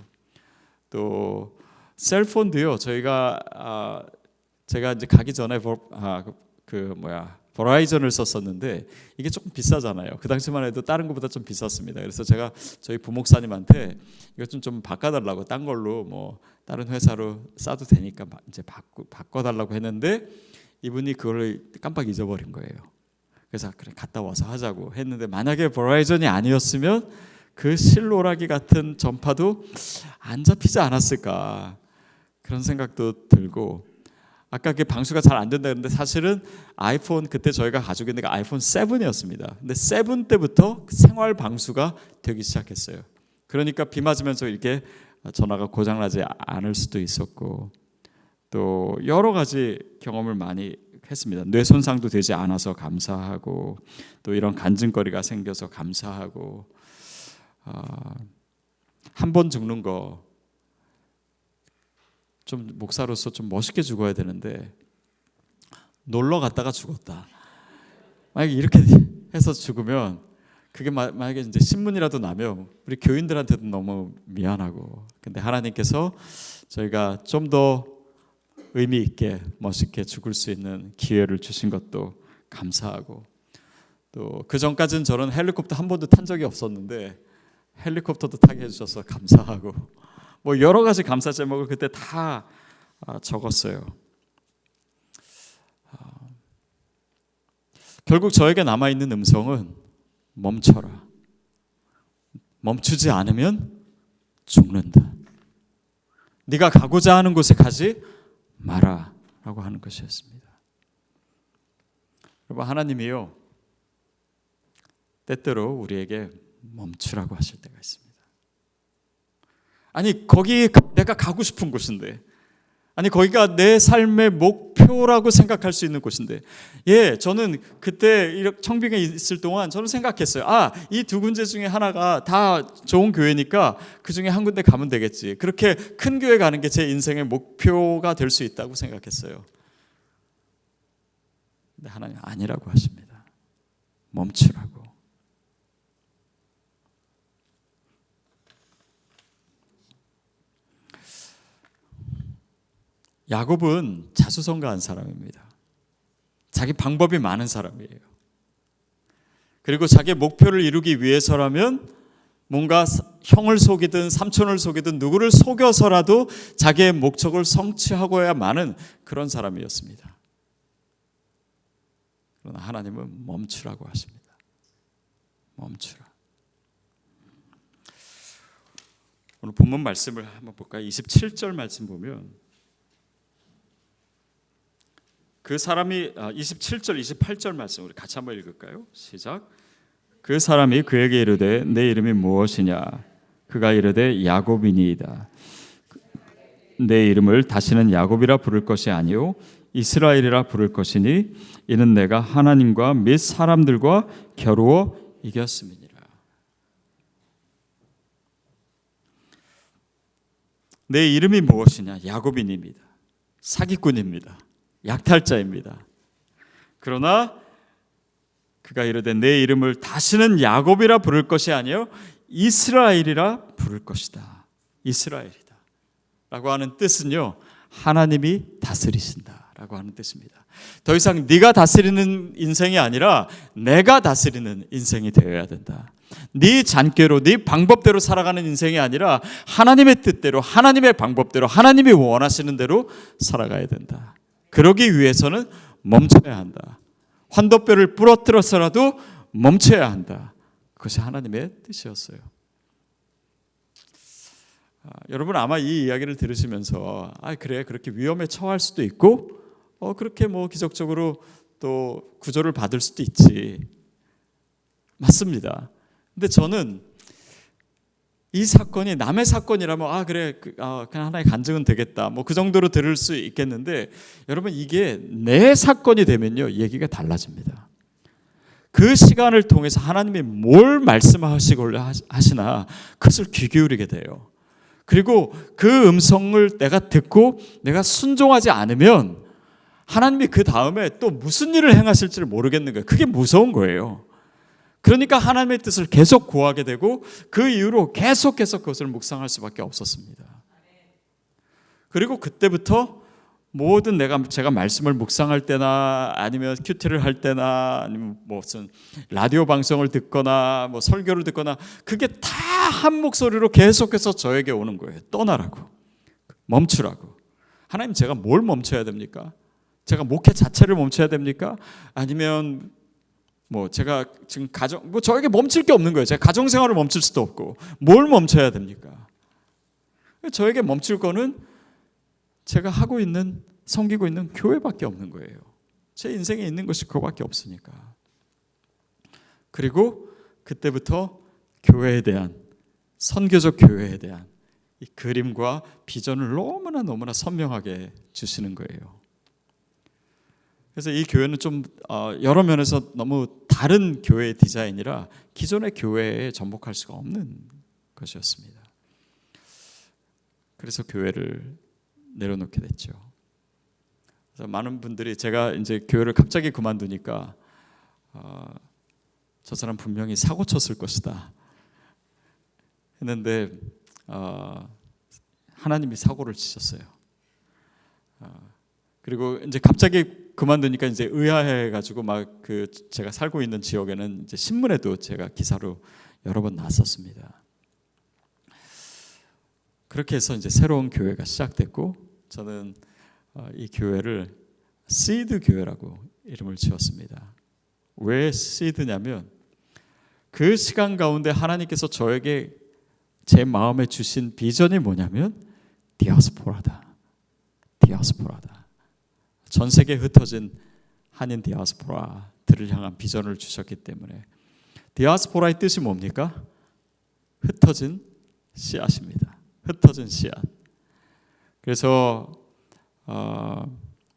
또 셀폰도요. 제가 이제 가기 전에 버라이전을 썼었는데 이게 조금 비싸잖아요. 그 당시만 해도 다른 것보다 좀 비쌌습니다. 그래서 제가 저희 부목사님한테 이거 좀 바꿔달라고, 딴 걸로 뭐 다른 회사로 싸도 되니까 이제 바꿔달라고 했는데 이분이 그걸 깜빡 잊어버린 거예요. 그래서 그래 갔다 와서 하자고 했는데, 만약에 버라이전이 아니었으면 그 실로라기 같은 전파도 안 잡히지 않았을까, 그런 생각도 들고, 아까 그 방수가 잘 안 된다 그랬는데 사실은 아이폰, 그때 저희가 가지고 있는 게 아이폰 7이었습니다. 근데 7 때부터 생활 방수가 되기 시작했어요. 그러니까 비 맞으면서 이렇게 전화가 고장나지 않을 수도 있었고, 또 여러 가지 경험을 많이 했습니다. 뇌 손상도 되지 않아서 감사하고, 또 이런 간증거리가 생겨서 감사하고, 한 번 죽는 거 좀 목사로서 좀 멋있게 죽어야 되는데 놀러 갔다가 죽었다. 만약에 이렇게 해서 죽으면 그게 만약에 이제 신문이라도 나면 우리 교인들한테도 너무 미안하고, 근데 하나님께서 저희가 좀 더 의미 있게 멋있게 죽을 수 있는 기회를 주신 것도 감사하고, 또 그 전까지는 저는 헬리콥터 한 번도 탄 적이 없었는데 헬리콥터도 타게 해주셔서 감사하고, 뭐 여러 가지 감사 제목을 그때 다 적었어요. 결국 저에게 남아있는 음성은 멈춰라. 멈추지 않으면 죽는다. 네가 가고자 하는 곳에 가지 마라 라고 하는 것이었습니다. 여러분, 하나님이요 때때로 우리에게 멈추라고 하실 때가 있습니다. 아니, 거기 내가 가고 싶은 곳인데, 아니 거기가 내 삶의 목표라고 생각할 수 있는 곳인데, 저는 그때 청빙에 있을 동안 저는 생각했어요. 이 두 군데 중에 하나가 다 좋은 교회니까 그 중에 한 군데 가면 되겠지. 그렇게 큰 교회 가는 게 제 인생의 목표가 될 수 있다고 생각했어요. 근데 하나님 아니라고 하십니다. 멈추라고. 야곱은 자수성가한 사람입니다. 자기 방법이 많은 사람이에요. 그리고 자기의 목표를 이루기 위해서라면 뭔가 형을 속이든 삼촌을 속이든 누구를 속여서라도 자기의 목적을 성취하고야만은 그런 사람이었습니다. 그러나 하나님은 멈추라고 하십니다. 멈추라. 오늘 본문 말씀을 한번 볼까요? 27절 말씀 보면 그 사람이 27절 28절 말씀 우리 같이 한번 읽을까요? 시작. 그 사람이 그에게 이르되 내 이름이 무엇이냐? 그가 이르되 야곱이니이다. 내 이름을 다시는 야곱이라 부를 것이 아니요 이스라엘이라 부를 것이니 이는 내가 하나님과 및 사람들과 겨루어 이겼음이니라. 내 이름이 무엇이냐? 야곱인입니다. 사기꾼입니다. 약탈자입니다. 그러나 그가 이르되 내 이름을 다시는 야곱이라 부를 것이 아니요 이스라엘이라 부를 것이다. 이스라엘이다 라고 하는 뜻은요, 하나님이 다스리신다 라고 하는 뜻입니다. 더 이상 네가 다스리는 인생이 아니라 내가 다스리는 인생이 되어야 된다. 네 잔꾀로 네 방법대로 살아가는 인생이 아니라 하나님의 뜻대로 하나님의 방법대로 하나님이 원하시는 대로 살아가야 된다. 그러기 위해서는 멈춰야 한다. 환도뼈를 부러뜨려서라도 멈춰야 한다. 그것이 하나님의 뜻이었어요. 여러분 아마 이 이야기를 들으시면서 그래 그렇게 위험에 처할 수도 있고 그렇게 뭐 기적적으로 또 구조를 받을 수도 있지. 맞습니다. 근데 저는 이 사건이 남의 사건이라면 그래 그냥 하나의 간증은 되겠다 뭐 그 정도로 들을 수 있겠는데 여러분 이게 내 사건이 되면요 얘기가 달라집니다. 그 시간을 통해서 하나님이 뭘 말씀하시고자 하시나 그것을 귀 기울이게 돼요. 그리고 그 음성을 내가 듣고 내가 순종하지 않으면 하나님이 그 다음에 또 무슨 일을 행하실지를 모르겠는 거예요. 그게 무서운 거예요. 그러니까 하나님의 뜻을 계속 구하게 되고 그 이후로 계속해서 그것을 묵상할 수밖에 없었습니다. 그리고 그때부터 모든 제가 말씀을 묵상할 때나 아니면 큐티를 할 때나 아니면 무슨 라디오 방송을 듣거나 뭐 설교를 듣거나 그게 다 한 목소리로 계속해서 저에게 오는 거예요. 떠나라고, 멈추라고. 하나님 제가 뭘 멈춰야 됩니까? 제가 목회 자체를 멈춰야 됩니까? 아니면 뭐 제가 지금 저에게 멈출 게 없는 거예요. 제가 가정 생활을 멈출 수도 없고 뭘 멈춰야 됩니까? 저에게 멈출 거는 제가 하고 있는 섬기고 있는 교회밖에 없는 거예요. 제 인생에 있는 것이 그거밖에 없으니까. 그리고 그때부터 교회에 대한 선교적 교회에 대한 이 그림과 비전을 너무나 선명하게 주시는 거예요. 그래서 이 교회는 좀 여러 면에서 너무 다른 교회의 디자인이라 기존의 교회에 전복할 수가 없는 것이었습니다. 그래서 교회를 내려놓게 됐죠. 그래서 많은 분들이 제가 이제 교회를 갑자기 그만두니까 저 사람 분명히 사고 쳤을 것이다 했는데 하나님이 사고를 치셨어요. 그리고 이제 갑자기 그만두니까 이제 의아해가지고 막 제가 살고 있는 지역에는 이제 신문에도 제가 기사로 여러 번 났었습니다. 그렇게 해서 이제 새로운 교회가 시작됐고 저는 이 교회를 시드 교회라고 이름을 지었습니다. 왜 시드냐면 그 시간 가운데 하나님께서 저에게 제 마음에 주신 비전이 뭐냐면 디아스포라다. 전 세계에 흩어진 한인 디아스포라들을 향한 비전을 주셨기 때문에 디아스포라의 뜻이 뭡니까? 흩어진 씨앗입니다. 흩어진 씨앗. 그래서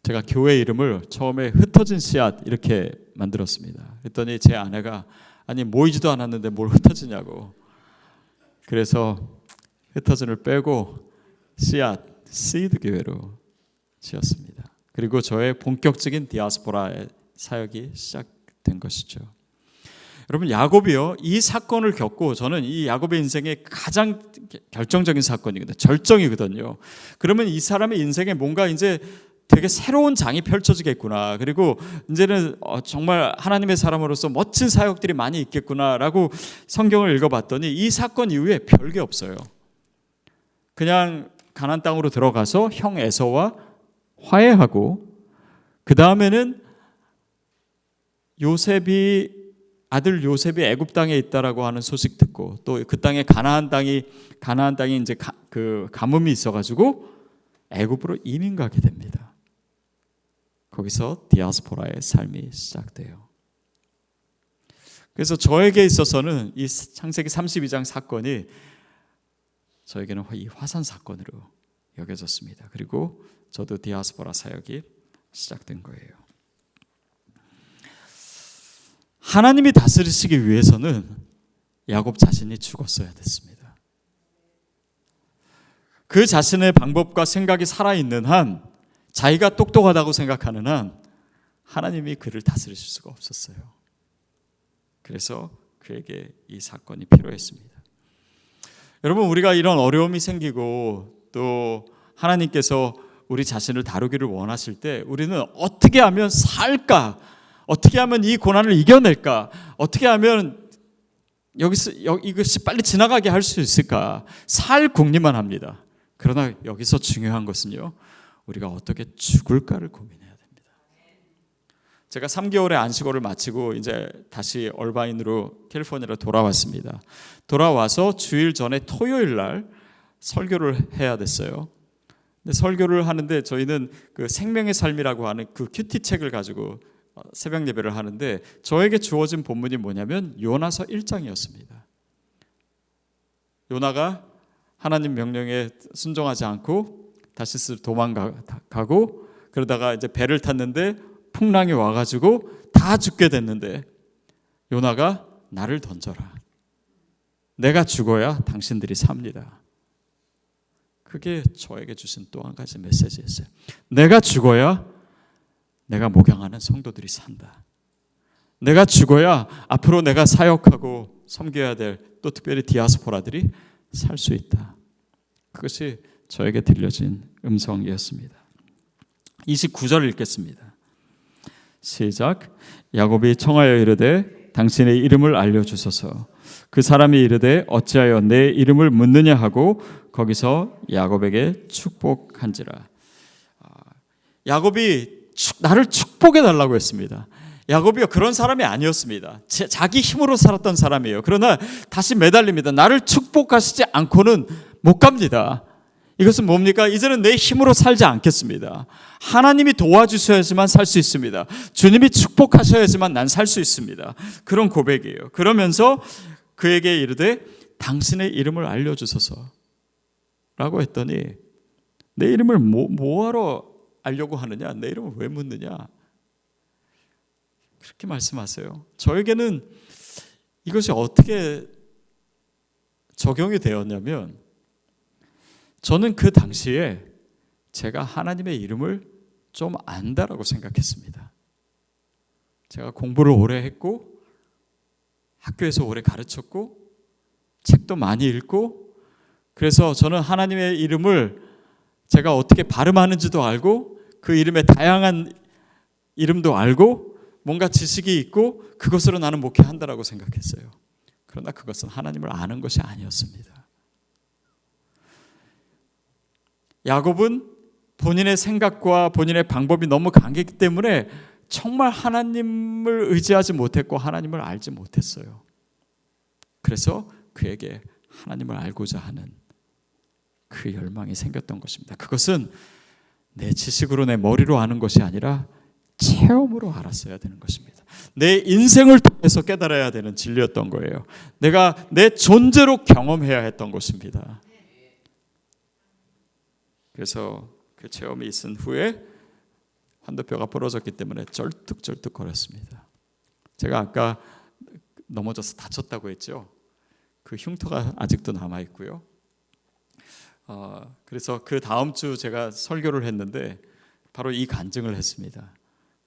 제가 교회 이름을 처음에 흩어진 씨앗 이렇게 만들었습니다. 그랬더니 제 아내가 아니 모이지도 않았는데 뭘 흩어지냐고. 그래서 흩어진을 빼고 씨앗, 시드 교회로 지었습니다. 그리고 저의 본격적인 디아스포라의 사역이 시작된 것이죠. 여러분 야곱이요 이 사건을 겪고 저는 이 야곱의 인생의 가장 결정적인 사건이거든요. 절정이거든요. 그러면 이 사람의 인생에 뭔가 이제 되게 새로운 장이 펼쳐지겠구나. 그리고 이제는 정말 하나님의 사람으로서 멋진 사역들이 많이 있겠구나라고 성경을 읽어봤더니 이 사건 이후에 별게 없어요. 그냥 가나안 땅으로 들어가서 형 에서와 화해하고 그 다음에는 아들 요셉이 애굽 땅에 있다라고 하는 소식 듣고 받고 또 그 땅에 가나안 땅이 이제 그 가뭄이 있어가지고 애굽으로 이민 가게 됩니다. 거기서 디아스포라의 삶이 시작돼요. 그래서 저에게 있어서는 이 창세기 32장 사건이 저에게는 이 화산 사건으로 여겨졌습니다. 그리고 저도 디아스포라 사역이 시작된 거예요. 하나님이 다스리시기 위해서는 야곱 자신이 죽었어야 됐습니다. 그 자신의 방법과 생각이 살아있는 한, 자기가 똑똑하다고 생각하는 한 하나님이 그를 다스리실 수가 없었어요. 그래서 그에게 이 사건이 필요했습니다. 여러분, 우리가 이런 어려움이 생기고 또 하나님께서 우리 자신을 다루기를 원하실 때 우리는 어떻게 하면 살까? 어떻게 하면 이 고난을 이겨낼까? 어떻게 하면 이것이 빨리 지나가게 할 수 있을까? 살 궁리만 합니다. 그러나 여기서 중요한 것은요, 우리가 어떻게 죽을까를 고민해야 됩니다. 제가 3개월의 안식월을 마치고 이제 다시 얼바인으로 캘리포니아로 돌아왔습니다. 돌아와서 주일 전에 토요일 날 설교를 해야 됐어요. 근데 설교를 하는데 저희는 그 생명의 삶이라고 하는 그 큐티 책을 가지고 새벽 예배를 하는데 저에게 주어진 본문이 뭐냐면 요나서 1장이었습니다. 요나가 하나님 명령에 순종하지 않고 다시스 도망가고 그러다가 이제 배를 탔는데 풍랑이 와가지고 다 죽게 됐는데 요나가 나를 던져라. 내가 죽어야 당신들이 삽니다. 그게 저에게 주신 또 한 가지 메시지였어요. 내가 죽어야 내가 목양하는 성도들이 산다. 내가 죽어야 앞으로 내가 사역하고 섬겨야 될 또 특별히 디아스포라들이 살 수 있다. 그것이 저에게 들려진 음성이었습니다. 29절을 읽겠습니다. 시작. 야곱이 청하여 이르되 당신의 이름을 알려주소서. 그 사람이 이르되 어찌하여 내 이름을 묻느냐 하고 거기서 야곱에게 축복한지라. 야곱이 나를 축복해 달라고 했습니다. 야곱이 그런 사람이 아니었습니다. 자기 힘으로 살았던 사람이에요. 그러나 다시 매달립니다. 나를 축복하시지 않고는 못 갑니다. 이것은 뭡니까? 이제는 내 힘으로 살지 않겠습니다. 하나님이 도와주셔야지만 살 수 있습니다. 주님이 축복하셔야지만 난 살 수 있습니다. 그런 고백이에요. 그러면서 그에게 이르되 당신의 이름을 알려주소서 라고 했더니 내 이름을 뭐하러 알려고 하느냐? 내 이름을 왜 묻느냐? 그렇게 말씀하세요. 저에게는 이것이 어떻게 적용이 되었냐면 저는 그 당시에 제가 하나님의 이름을 좀 안다라고 생각했습니다. 제가 공부를 오래 했고 학교에서 오래 가르쳤고 책도 많이 읽고 그래서 저는 하나님의 이름을 제가 어떻게 발음하는지도 알고 그 이름의 다양한 이름도 알고 뭔가 지식이 있고 그것으로 나는 목회한다라고 생각했어요. 그러나 그것은 하나님을 아는 것이 아니었습니다. 야곱은 본인의 생각과 본인의 방법이 너무 강했기 때문에 정말 하나님을 의지하지 못했고 하나님을 알지 못했어요. 그래서 그에게 하나님을 알고자 하는 그 열망이 생겼던 것입니다. 그것은 내 지식으로 내 머리로 아는 것이 아니라 체험으로 알았어야 되는 것입니다. 내 인생을 통해서 깨달아야 되는 진리였던 거예요. 내가 내 존재로 경험해야 했던 것입니다. 그래서 그 체험이 있은 후에 환도뼈가 부러졌기 때문에 쩔뚝쩔뚝 거렸습니다. 제가 아까 넘어져서 다쳤다고 했죠. 그 흉터가 아직도 남아 있고요. 그래서 그 다음 주 제가 설교를 했는데 바로 이 간증을 했습니다.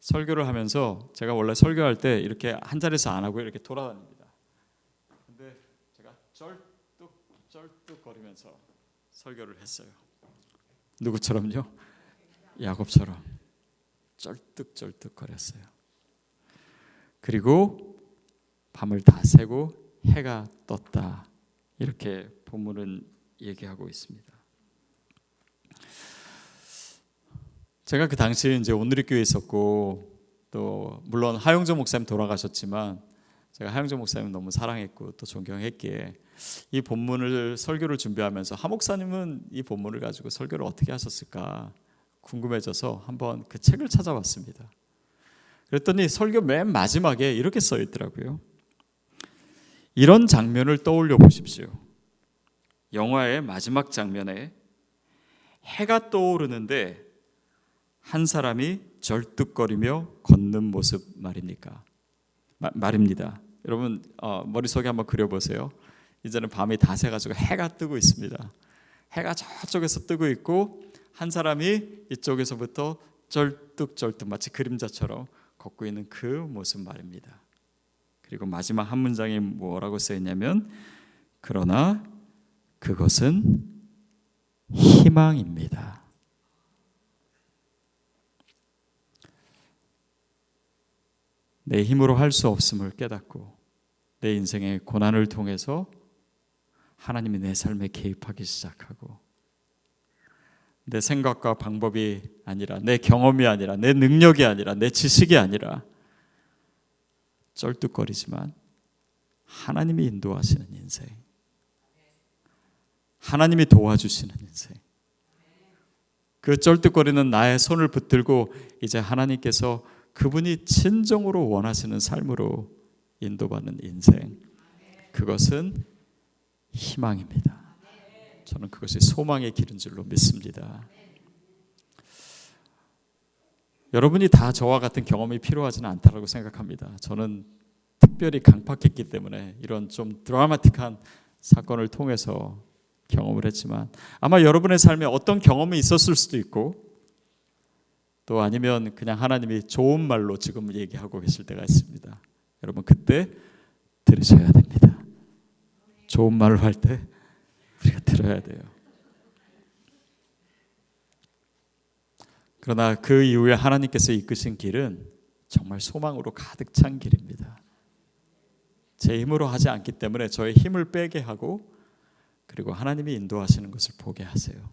설교를 하면서 제가 원래 설교할 때 이렇게 한 자리에서 안 하고 이렇게 돌아다닙니다. 근데 제가 쩔뚝 거리면서 설교를 했어요. 누구처럼요? 야곱처럼 쩔뚝 거렸어요. 그리고 밤을 다 새고 해가 떴다. 이렇게 본문은 얘기하고 있습니다. 제가 그 당시에 이제 온누리 교회에 있었고 또 물론 하용조 목사님 돌아가셨지만 제가 하영조 목사님 너무 사랑했고 또 존경했기에 이 본문을 설교를 준비하면서 하 목사님은 이 본문을 가지고 설교를 어떻게 하셨을까 궁금해져서 한번 그 책을 찾아봤습니다. 그랬더니 설교 맨 마지막에 이렇게 써 있더라고요. 이런 장면을 떠올려 보십시오. 영화의 마지막 장면에 해가 떠오르는데 한 사람이 절뚝거리며 걷는 모습 말입니다. 여러분 머릿속에 한번 그려보세요. 이제는 밤이 다 새가지고 해가 뜨고 있습니다. 해가 저쪽에서 뜨고 있고 한 사람이 이쪽에서부터 절뚝절뚝 마치 그림자처럼 걷고 있는 그 모습 말입니다. 그리고 마지막 한 문장이 뭐라고 써있냐면 그러나 그것은 희망입니다. 내 힘으로 할 수 없음을 깨닫고 내 인생의 고난을 통해서 하나님이 내 삶에 개입하기 시작하고 내 생각과 방법이 아니라 내 경험이 아니라 내 능력이 아니라 내 지식이 아니라 쩔뚝거리지만 하나님이 인도하시는 인생, 하나님이 도와주시는 인생, 그 쩔뚝거리는 나의 손을 붙들고 이제 하나님께서 그분이 진정으로 원하시는 삶으로 인도받는 인생, 그것은 희망입니다. 저는 그것이 소망의 길인 줄로 믿습니다. 여러분이 다 저와 같은 경험이 필요하지는 않다고 생각합니다. 저는 특별히 강팍했기 때문에 이런 좀 드라마틱한 사건을 통해서 경험을 했지만 아마 여러분의 삶에 어떤 경험이 있었을 수도 있고 또 아니면 그냥 하나님이 좋은 말로 지금 얘기하고 계실 때가 있습니다. 여러분 그때 들으셔야 됩니다. 좋은 말로 할 때 우리가 들어야 돼요. 그러나 그 이후에 하나님께서 이끄신 길은 정말 소망으로 가득 찬 길입니다. 제 힘으로 하지 않기 때문에 저의 힘을 빼게 하고 그리고 하나님이 인도하시는 것을 보게 하세요.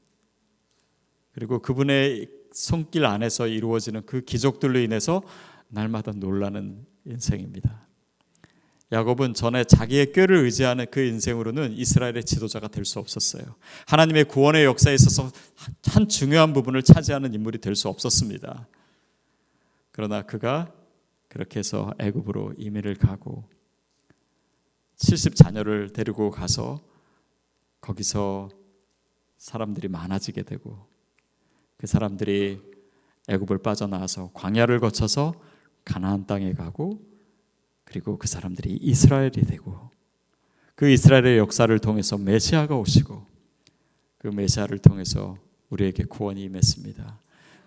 그리고 그분의 손길 안에서 이루어지는 그 기적들로 인해서 날마다 놀라는 인생입니다. 야곱은 전에 자기의 꾀를 의지하는 그 인생으로는 이스라엘의 지도자가 될 수 없었어요. 하나님의 구원의 역사에 있어서 한 중요한 부분을 차지하는 인물이 될 수 없었습니다. 그러나 그가 그렇게 해서 애굽으로 이민을 가고 70자녀를 데리고 가서 거기서 사람들이 많아지게 되고 그 사람들이 애굽을 빠져나와서 광야를 거쳐서 가나안 땅에 가고 그리고 그 사람들이 이스라엘이 되고 그 이스라엘의 역사를 통해서 메시아가 오시고 그 메시아를 통해서 우리에게 구원이 임했습니다.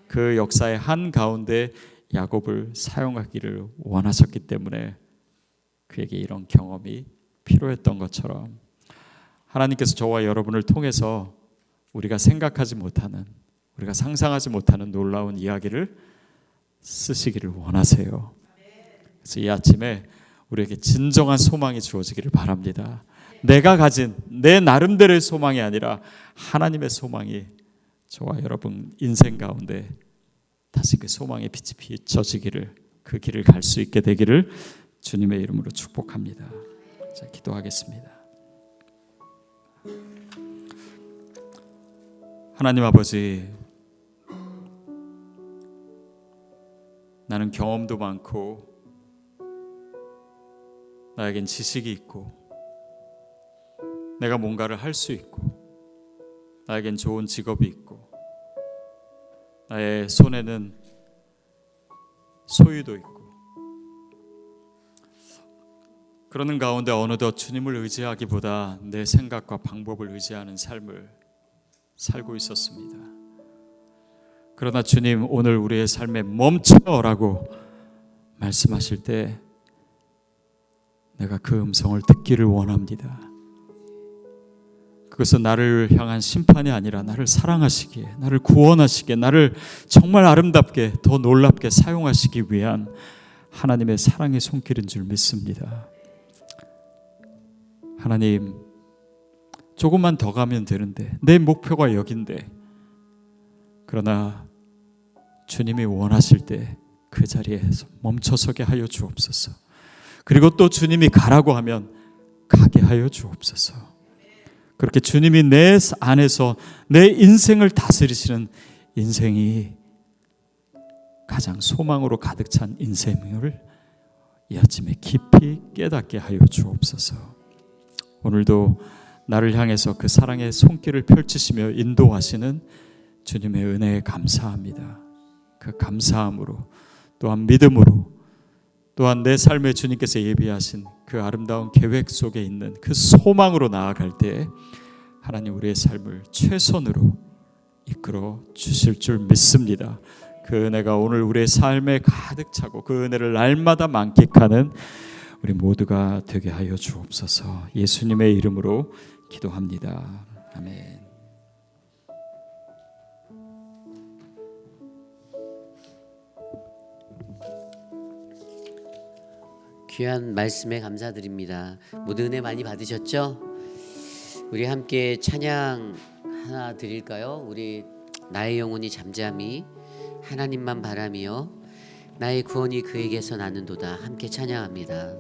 그 역사의 한가운데 야곱을 사용하기를 원하셨기 때문에 그에게 이런 경험이 필요했던 것처럼 하나님께서 저와 여러분을 통해서 우리가 생각하지 못하는 우리가 상상하지 못하는 놀라운 이야기를 쓰시기를 원하세요. 그래서 이 아침에 우리에게 진정한 소망이 주어지기를 바랍니다. 내가 가진 내 나름대로의 소망이 아니라 하나님의 소망이 저와 여러분 인생 가운데 다시 그 소망의 빛이 비춰지기를 그 길을 갈 수 있게 되기를 주님의 이름으로 축복합니다. 자, 기도하겠습니다. 하나님 아버지, 나는 경험도 많고 나에겐 지식이 있고 내가 뭔가를 할 수 있고 나에겐 좋은 직업이 있고 나의 손에는 소유도 있고 그러는 가운데 어느덧 주님을 의지하기보다 내 생각과 방법을 의지하는 삶을 살고 있었습니다. 그러나 주님, 오늘 우리의 삶에 멈춰라고 말씀하실 때 내가 그 음성을 듣기를 원합니다. 그것은 나를 향한 심판이 아니라 나를 사랑하시기에, 나를 구원하시기에, 나를 정말 아름답게 더 놀랍게 사용하시기 위한 하나님의 사랑의 손길인 줄 믿습니다. 하나님, 조금만 더 가면 되는데 내 목표가 여긴데 그러나 주님이 원하실 때 그 자리에서 멈춰서게 하여 주옵소서. 그리고 또 주님이 가라고 하면 가게 하여 주옵소서. 그렇게 주님이 내 안에서 내 인생을 다스리시는 인생이 가장 소망으로 가득 찬 인생을 이 아침에 깊이 깨닫게 하여 주옵소서. 오늘도 나를 향해서 그 사랑의 손길을 펼치시며 인도하시는 주님의 은혜에 감사합니다. 그 감사함으로 또한 믿음으로 또한 내 삶에 주님께서 예비하신 그 아름다운 계획 속에 있는 그 소망으로 나아갈 때 하나님 우리의 삶을 최선으로 이끌어 주실 줄 믿습니다. 그 은혜가 오늘 우리의 삶에 가득 차고 그 은혜를 날마다 만끽하는 우리 모두가 되게 하여 주옵소서. 예수님의 이름으로 기도합니다. 아멘. 귀한 말씀에 감사드립니다. 모두 은혜 많이 받으셨죠? 우리 함께 찬양 하나 드릴까요? 우리 나의 영혼이 잠잠히 하나님만 바라며 나의 구원이 그에게서 나는도다. 함께 찬양합니다.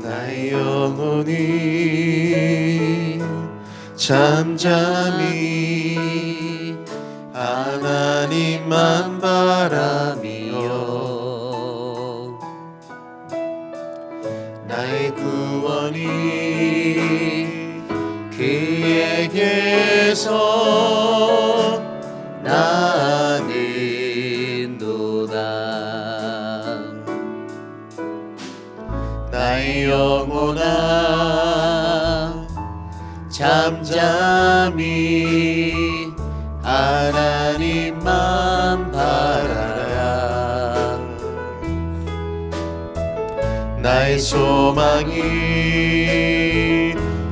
나의 영혼이 잠잠히 하나님만 바라며 나의 구원이 그에게서 나는도다. 나의 영혼아 잠잠히 하나님만 바라라. 나의 소망이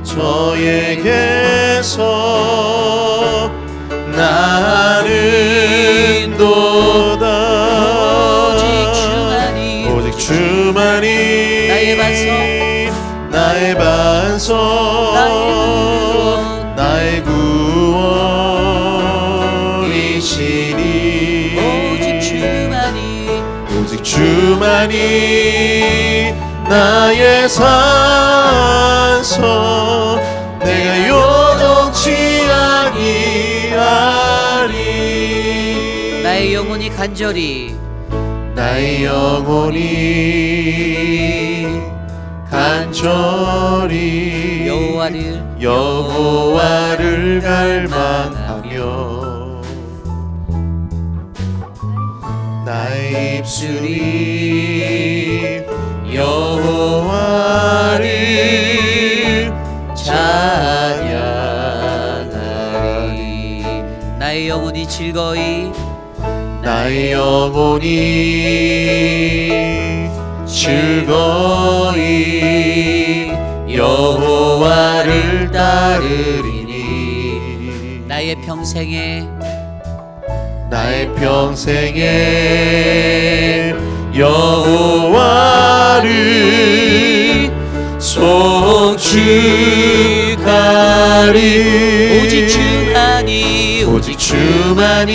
저에게서 나는도다. 오직 주만이 나의 반석 나의 구원이시니 오직 주만이 나의 산소 내가 요동치 아니하리. 나의 영혼이 간절히 나의 영혼이 간절히 여호와를 갈망하며 나의 입술이 여호와를 찬양하리. 나의 영혼이 즐거이 나의 영혼이 즐거이 여호와를 따르리니 나의 평생에 여호와를 송축하리. 오직 주만이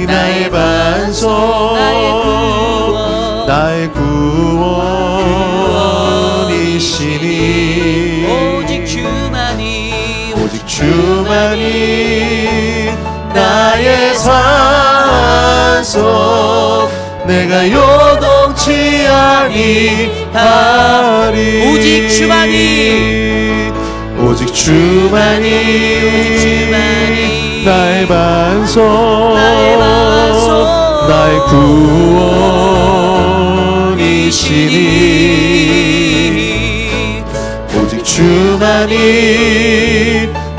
나의 반석 나의 구원이시니 오직 주만이 나의 산석 내가 요동치 아니하리. 오직 주만이 나의 반석 나의 구원이시니 오직 주만이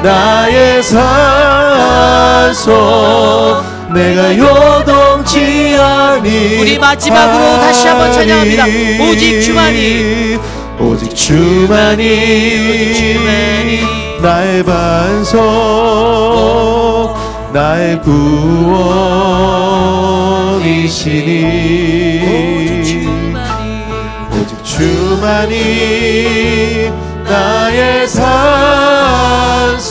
나의 산석 내가 요동치 아니하리. 우리 마지막으로 다시 한번 찬양합니다. 오직 주만이 나의 반석 나의 구원이시니 오직 주만이 나의 산석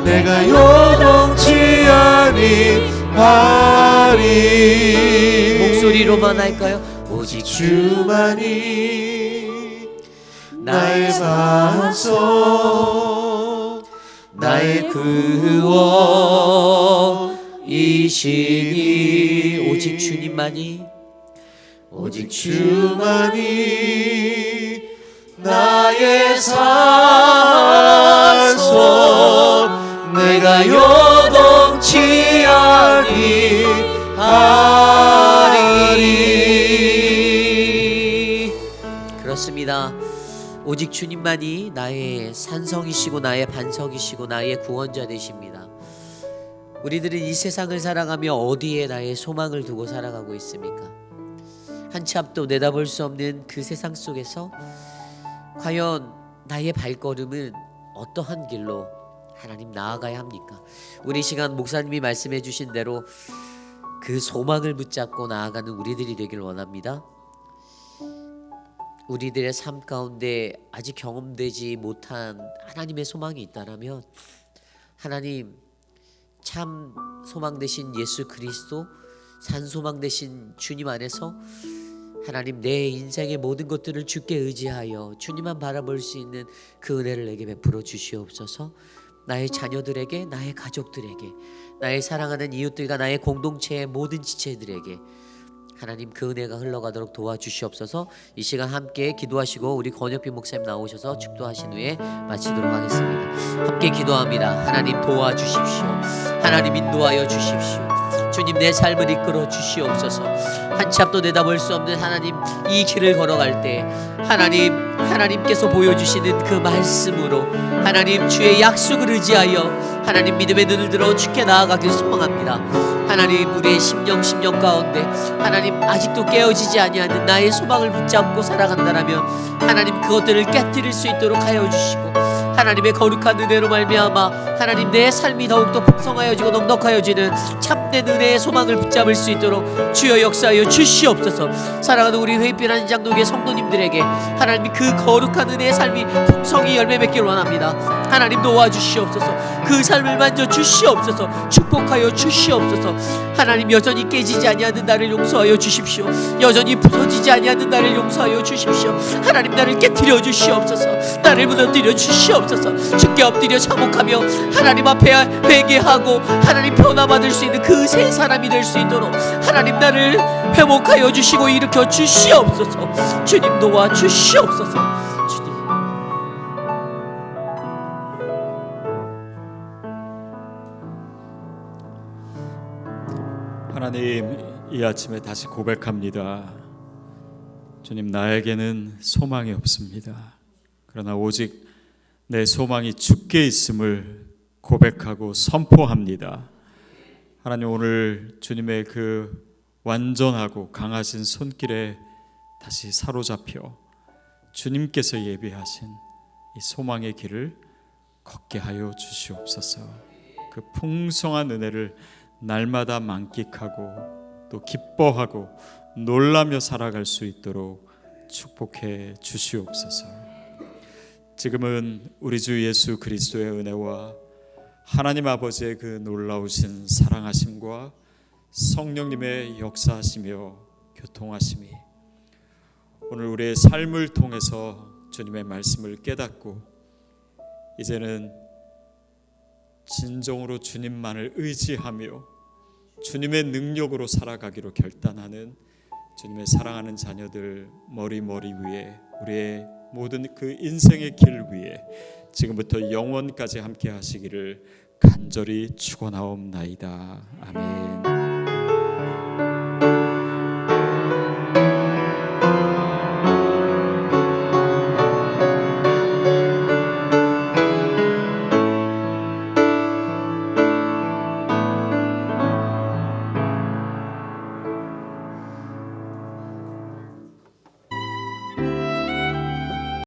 내가 요동치 아니하리. 목소리로만 할까요? 오직 주만이 나의 반석, 나의 구원이시니. 오직 주님만이, 오직 주만이 나의 산소, 내가 요동치 아니하리. 그렇습니다. 오직 주님만이 나의 산성이시고 나의 반석이시고 나의 구원자 되십니다. 우리들은 이 세상을 살아가며 어디에 나의 소망을 두고 살아가고 있습니까? 한치 앞도 내다볼 수 없는 그 세상 속에서 과연 나의 발걸음은 어떠한 길로 하나님 나아가야 합니까? 우리 시간 목사님이 말씀해 주신 대로 그 소망을 붙잡고 나아가는 우리들이 되길 원합니다. 우리들의 삶 가운데 아직 경험되지 못한 하나님의 소망이 있다라면, 하나님 참 소망 되신 예수 그리스도, 산 소망 되신 주님 안에서 하나님 내 인생의 모든 것들을 주께 의지하여 주님만 바라볼 수 있는 그 은혜를 내게 베풀어 주시옵소서. 나의 자녀들에게, 나의 가족들에게, 나의 사랑하는 이웃들과 나의 공동체의 모든 지체들에게 하나님 그 은혜가 흘러가도록 도와주시옵소서. 이 시간 함께 기도하시고 우리 권혁빈 목사님 나오셔서 축도하신 후에 마치도록 하겠습니다. 함께 기도합니다. 하나님 도와주십시오. 하나님 인도하여 주십시오. 주님 내 삶을 이끌어 주시옵소서. 한치 앞도 내다볼 수 없는 하나님 이 길을 걸어갈 때 하나님께서 보여주시는 그 말씀으로 하나님 주의 약속을 의지하여 하나님 믿음의 눈을 들어 주께 나아가길 소망합니다. 하나님 우리의 심령 가운데 하나님 아직도 깨어지지 아니하는 나의 소망을 붙잡고 살아간다라면 하나님 그것들을 깨뜨릴 수 있도록 하여 주시고, 하나님의 거룩한 은혜로 말미암아 하나님 내 삶이 더욱더 풍성하여지고 넉넉하여지는 참된 은혜의 소망을 붙잡을 수 있도록 주여 역사하여 주시옵소서. 사랑하는 우리 회빛 한장독의 성도님들에게 하나님 그 거룩한 은혜의 삶이 풍성히 열매 맺기를 원합니다. 하나님 도와주시옵소서. 그 삶을 만져 주시옵소서. 축복하여 주시옵소서. 하나님 여전히 깨지지 아니하는 나를 용서하여 주십시오. 여전히 부서지지 아니하는 나를 용서하여 주십시오. 하나님 나를 깨뜨려 주시옵소서. 나를 무너뜨려 주시옵소서. 주께 엎드려 자복하며 하나님 앞에 회개하고 하나님 변화받을 수 있는 그 새 사람이 될 수 있도록 하나님 나를 회복하여 주시고 일으켜 주시옵소서. 주님 도와 주시옵소서. 주님. 하나님, 이 아침에 다시 고백합니다. 주님, 나에게는 소망이 없습니다. 그러나 오직 내 소망이 주께 있음을 고백하고 선포합니다. 하나님, 오늘 주님의 그 완전하고 강하신 손길에 다시 사로잡혀 주님께서 예비하신 이 소망의 길을 걷게 하여 주시옵소서. 그 풍성한 은혜를 날마다 만끽하고 또 기뻐하고 놀라며 살아갈 수 있도록 축복해 주시옵소서. 지금은 우리 주 예수 그리스도의 은혜와 하나님 아버지의 그 놀라우신 사랑하심과 성령님의 역사하시며 교통하심이 오늘 우리의 삶을 통해서 주님의 말씀을 깨닫고 이제는 진정으로 주님만을 의지하며 주님의 능력으로 살아가기로 결단하는 주님의 사랑하는 자녀들 머리 위에, 우리의 모든 그 인생의 길 위에 지금부터 영원까지 함께 하시기를 간절히 축원하옵나이다. 아멘.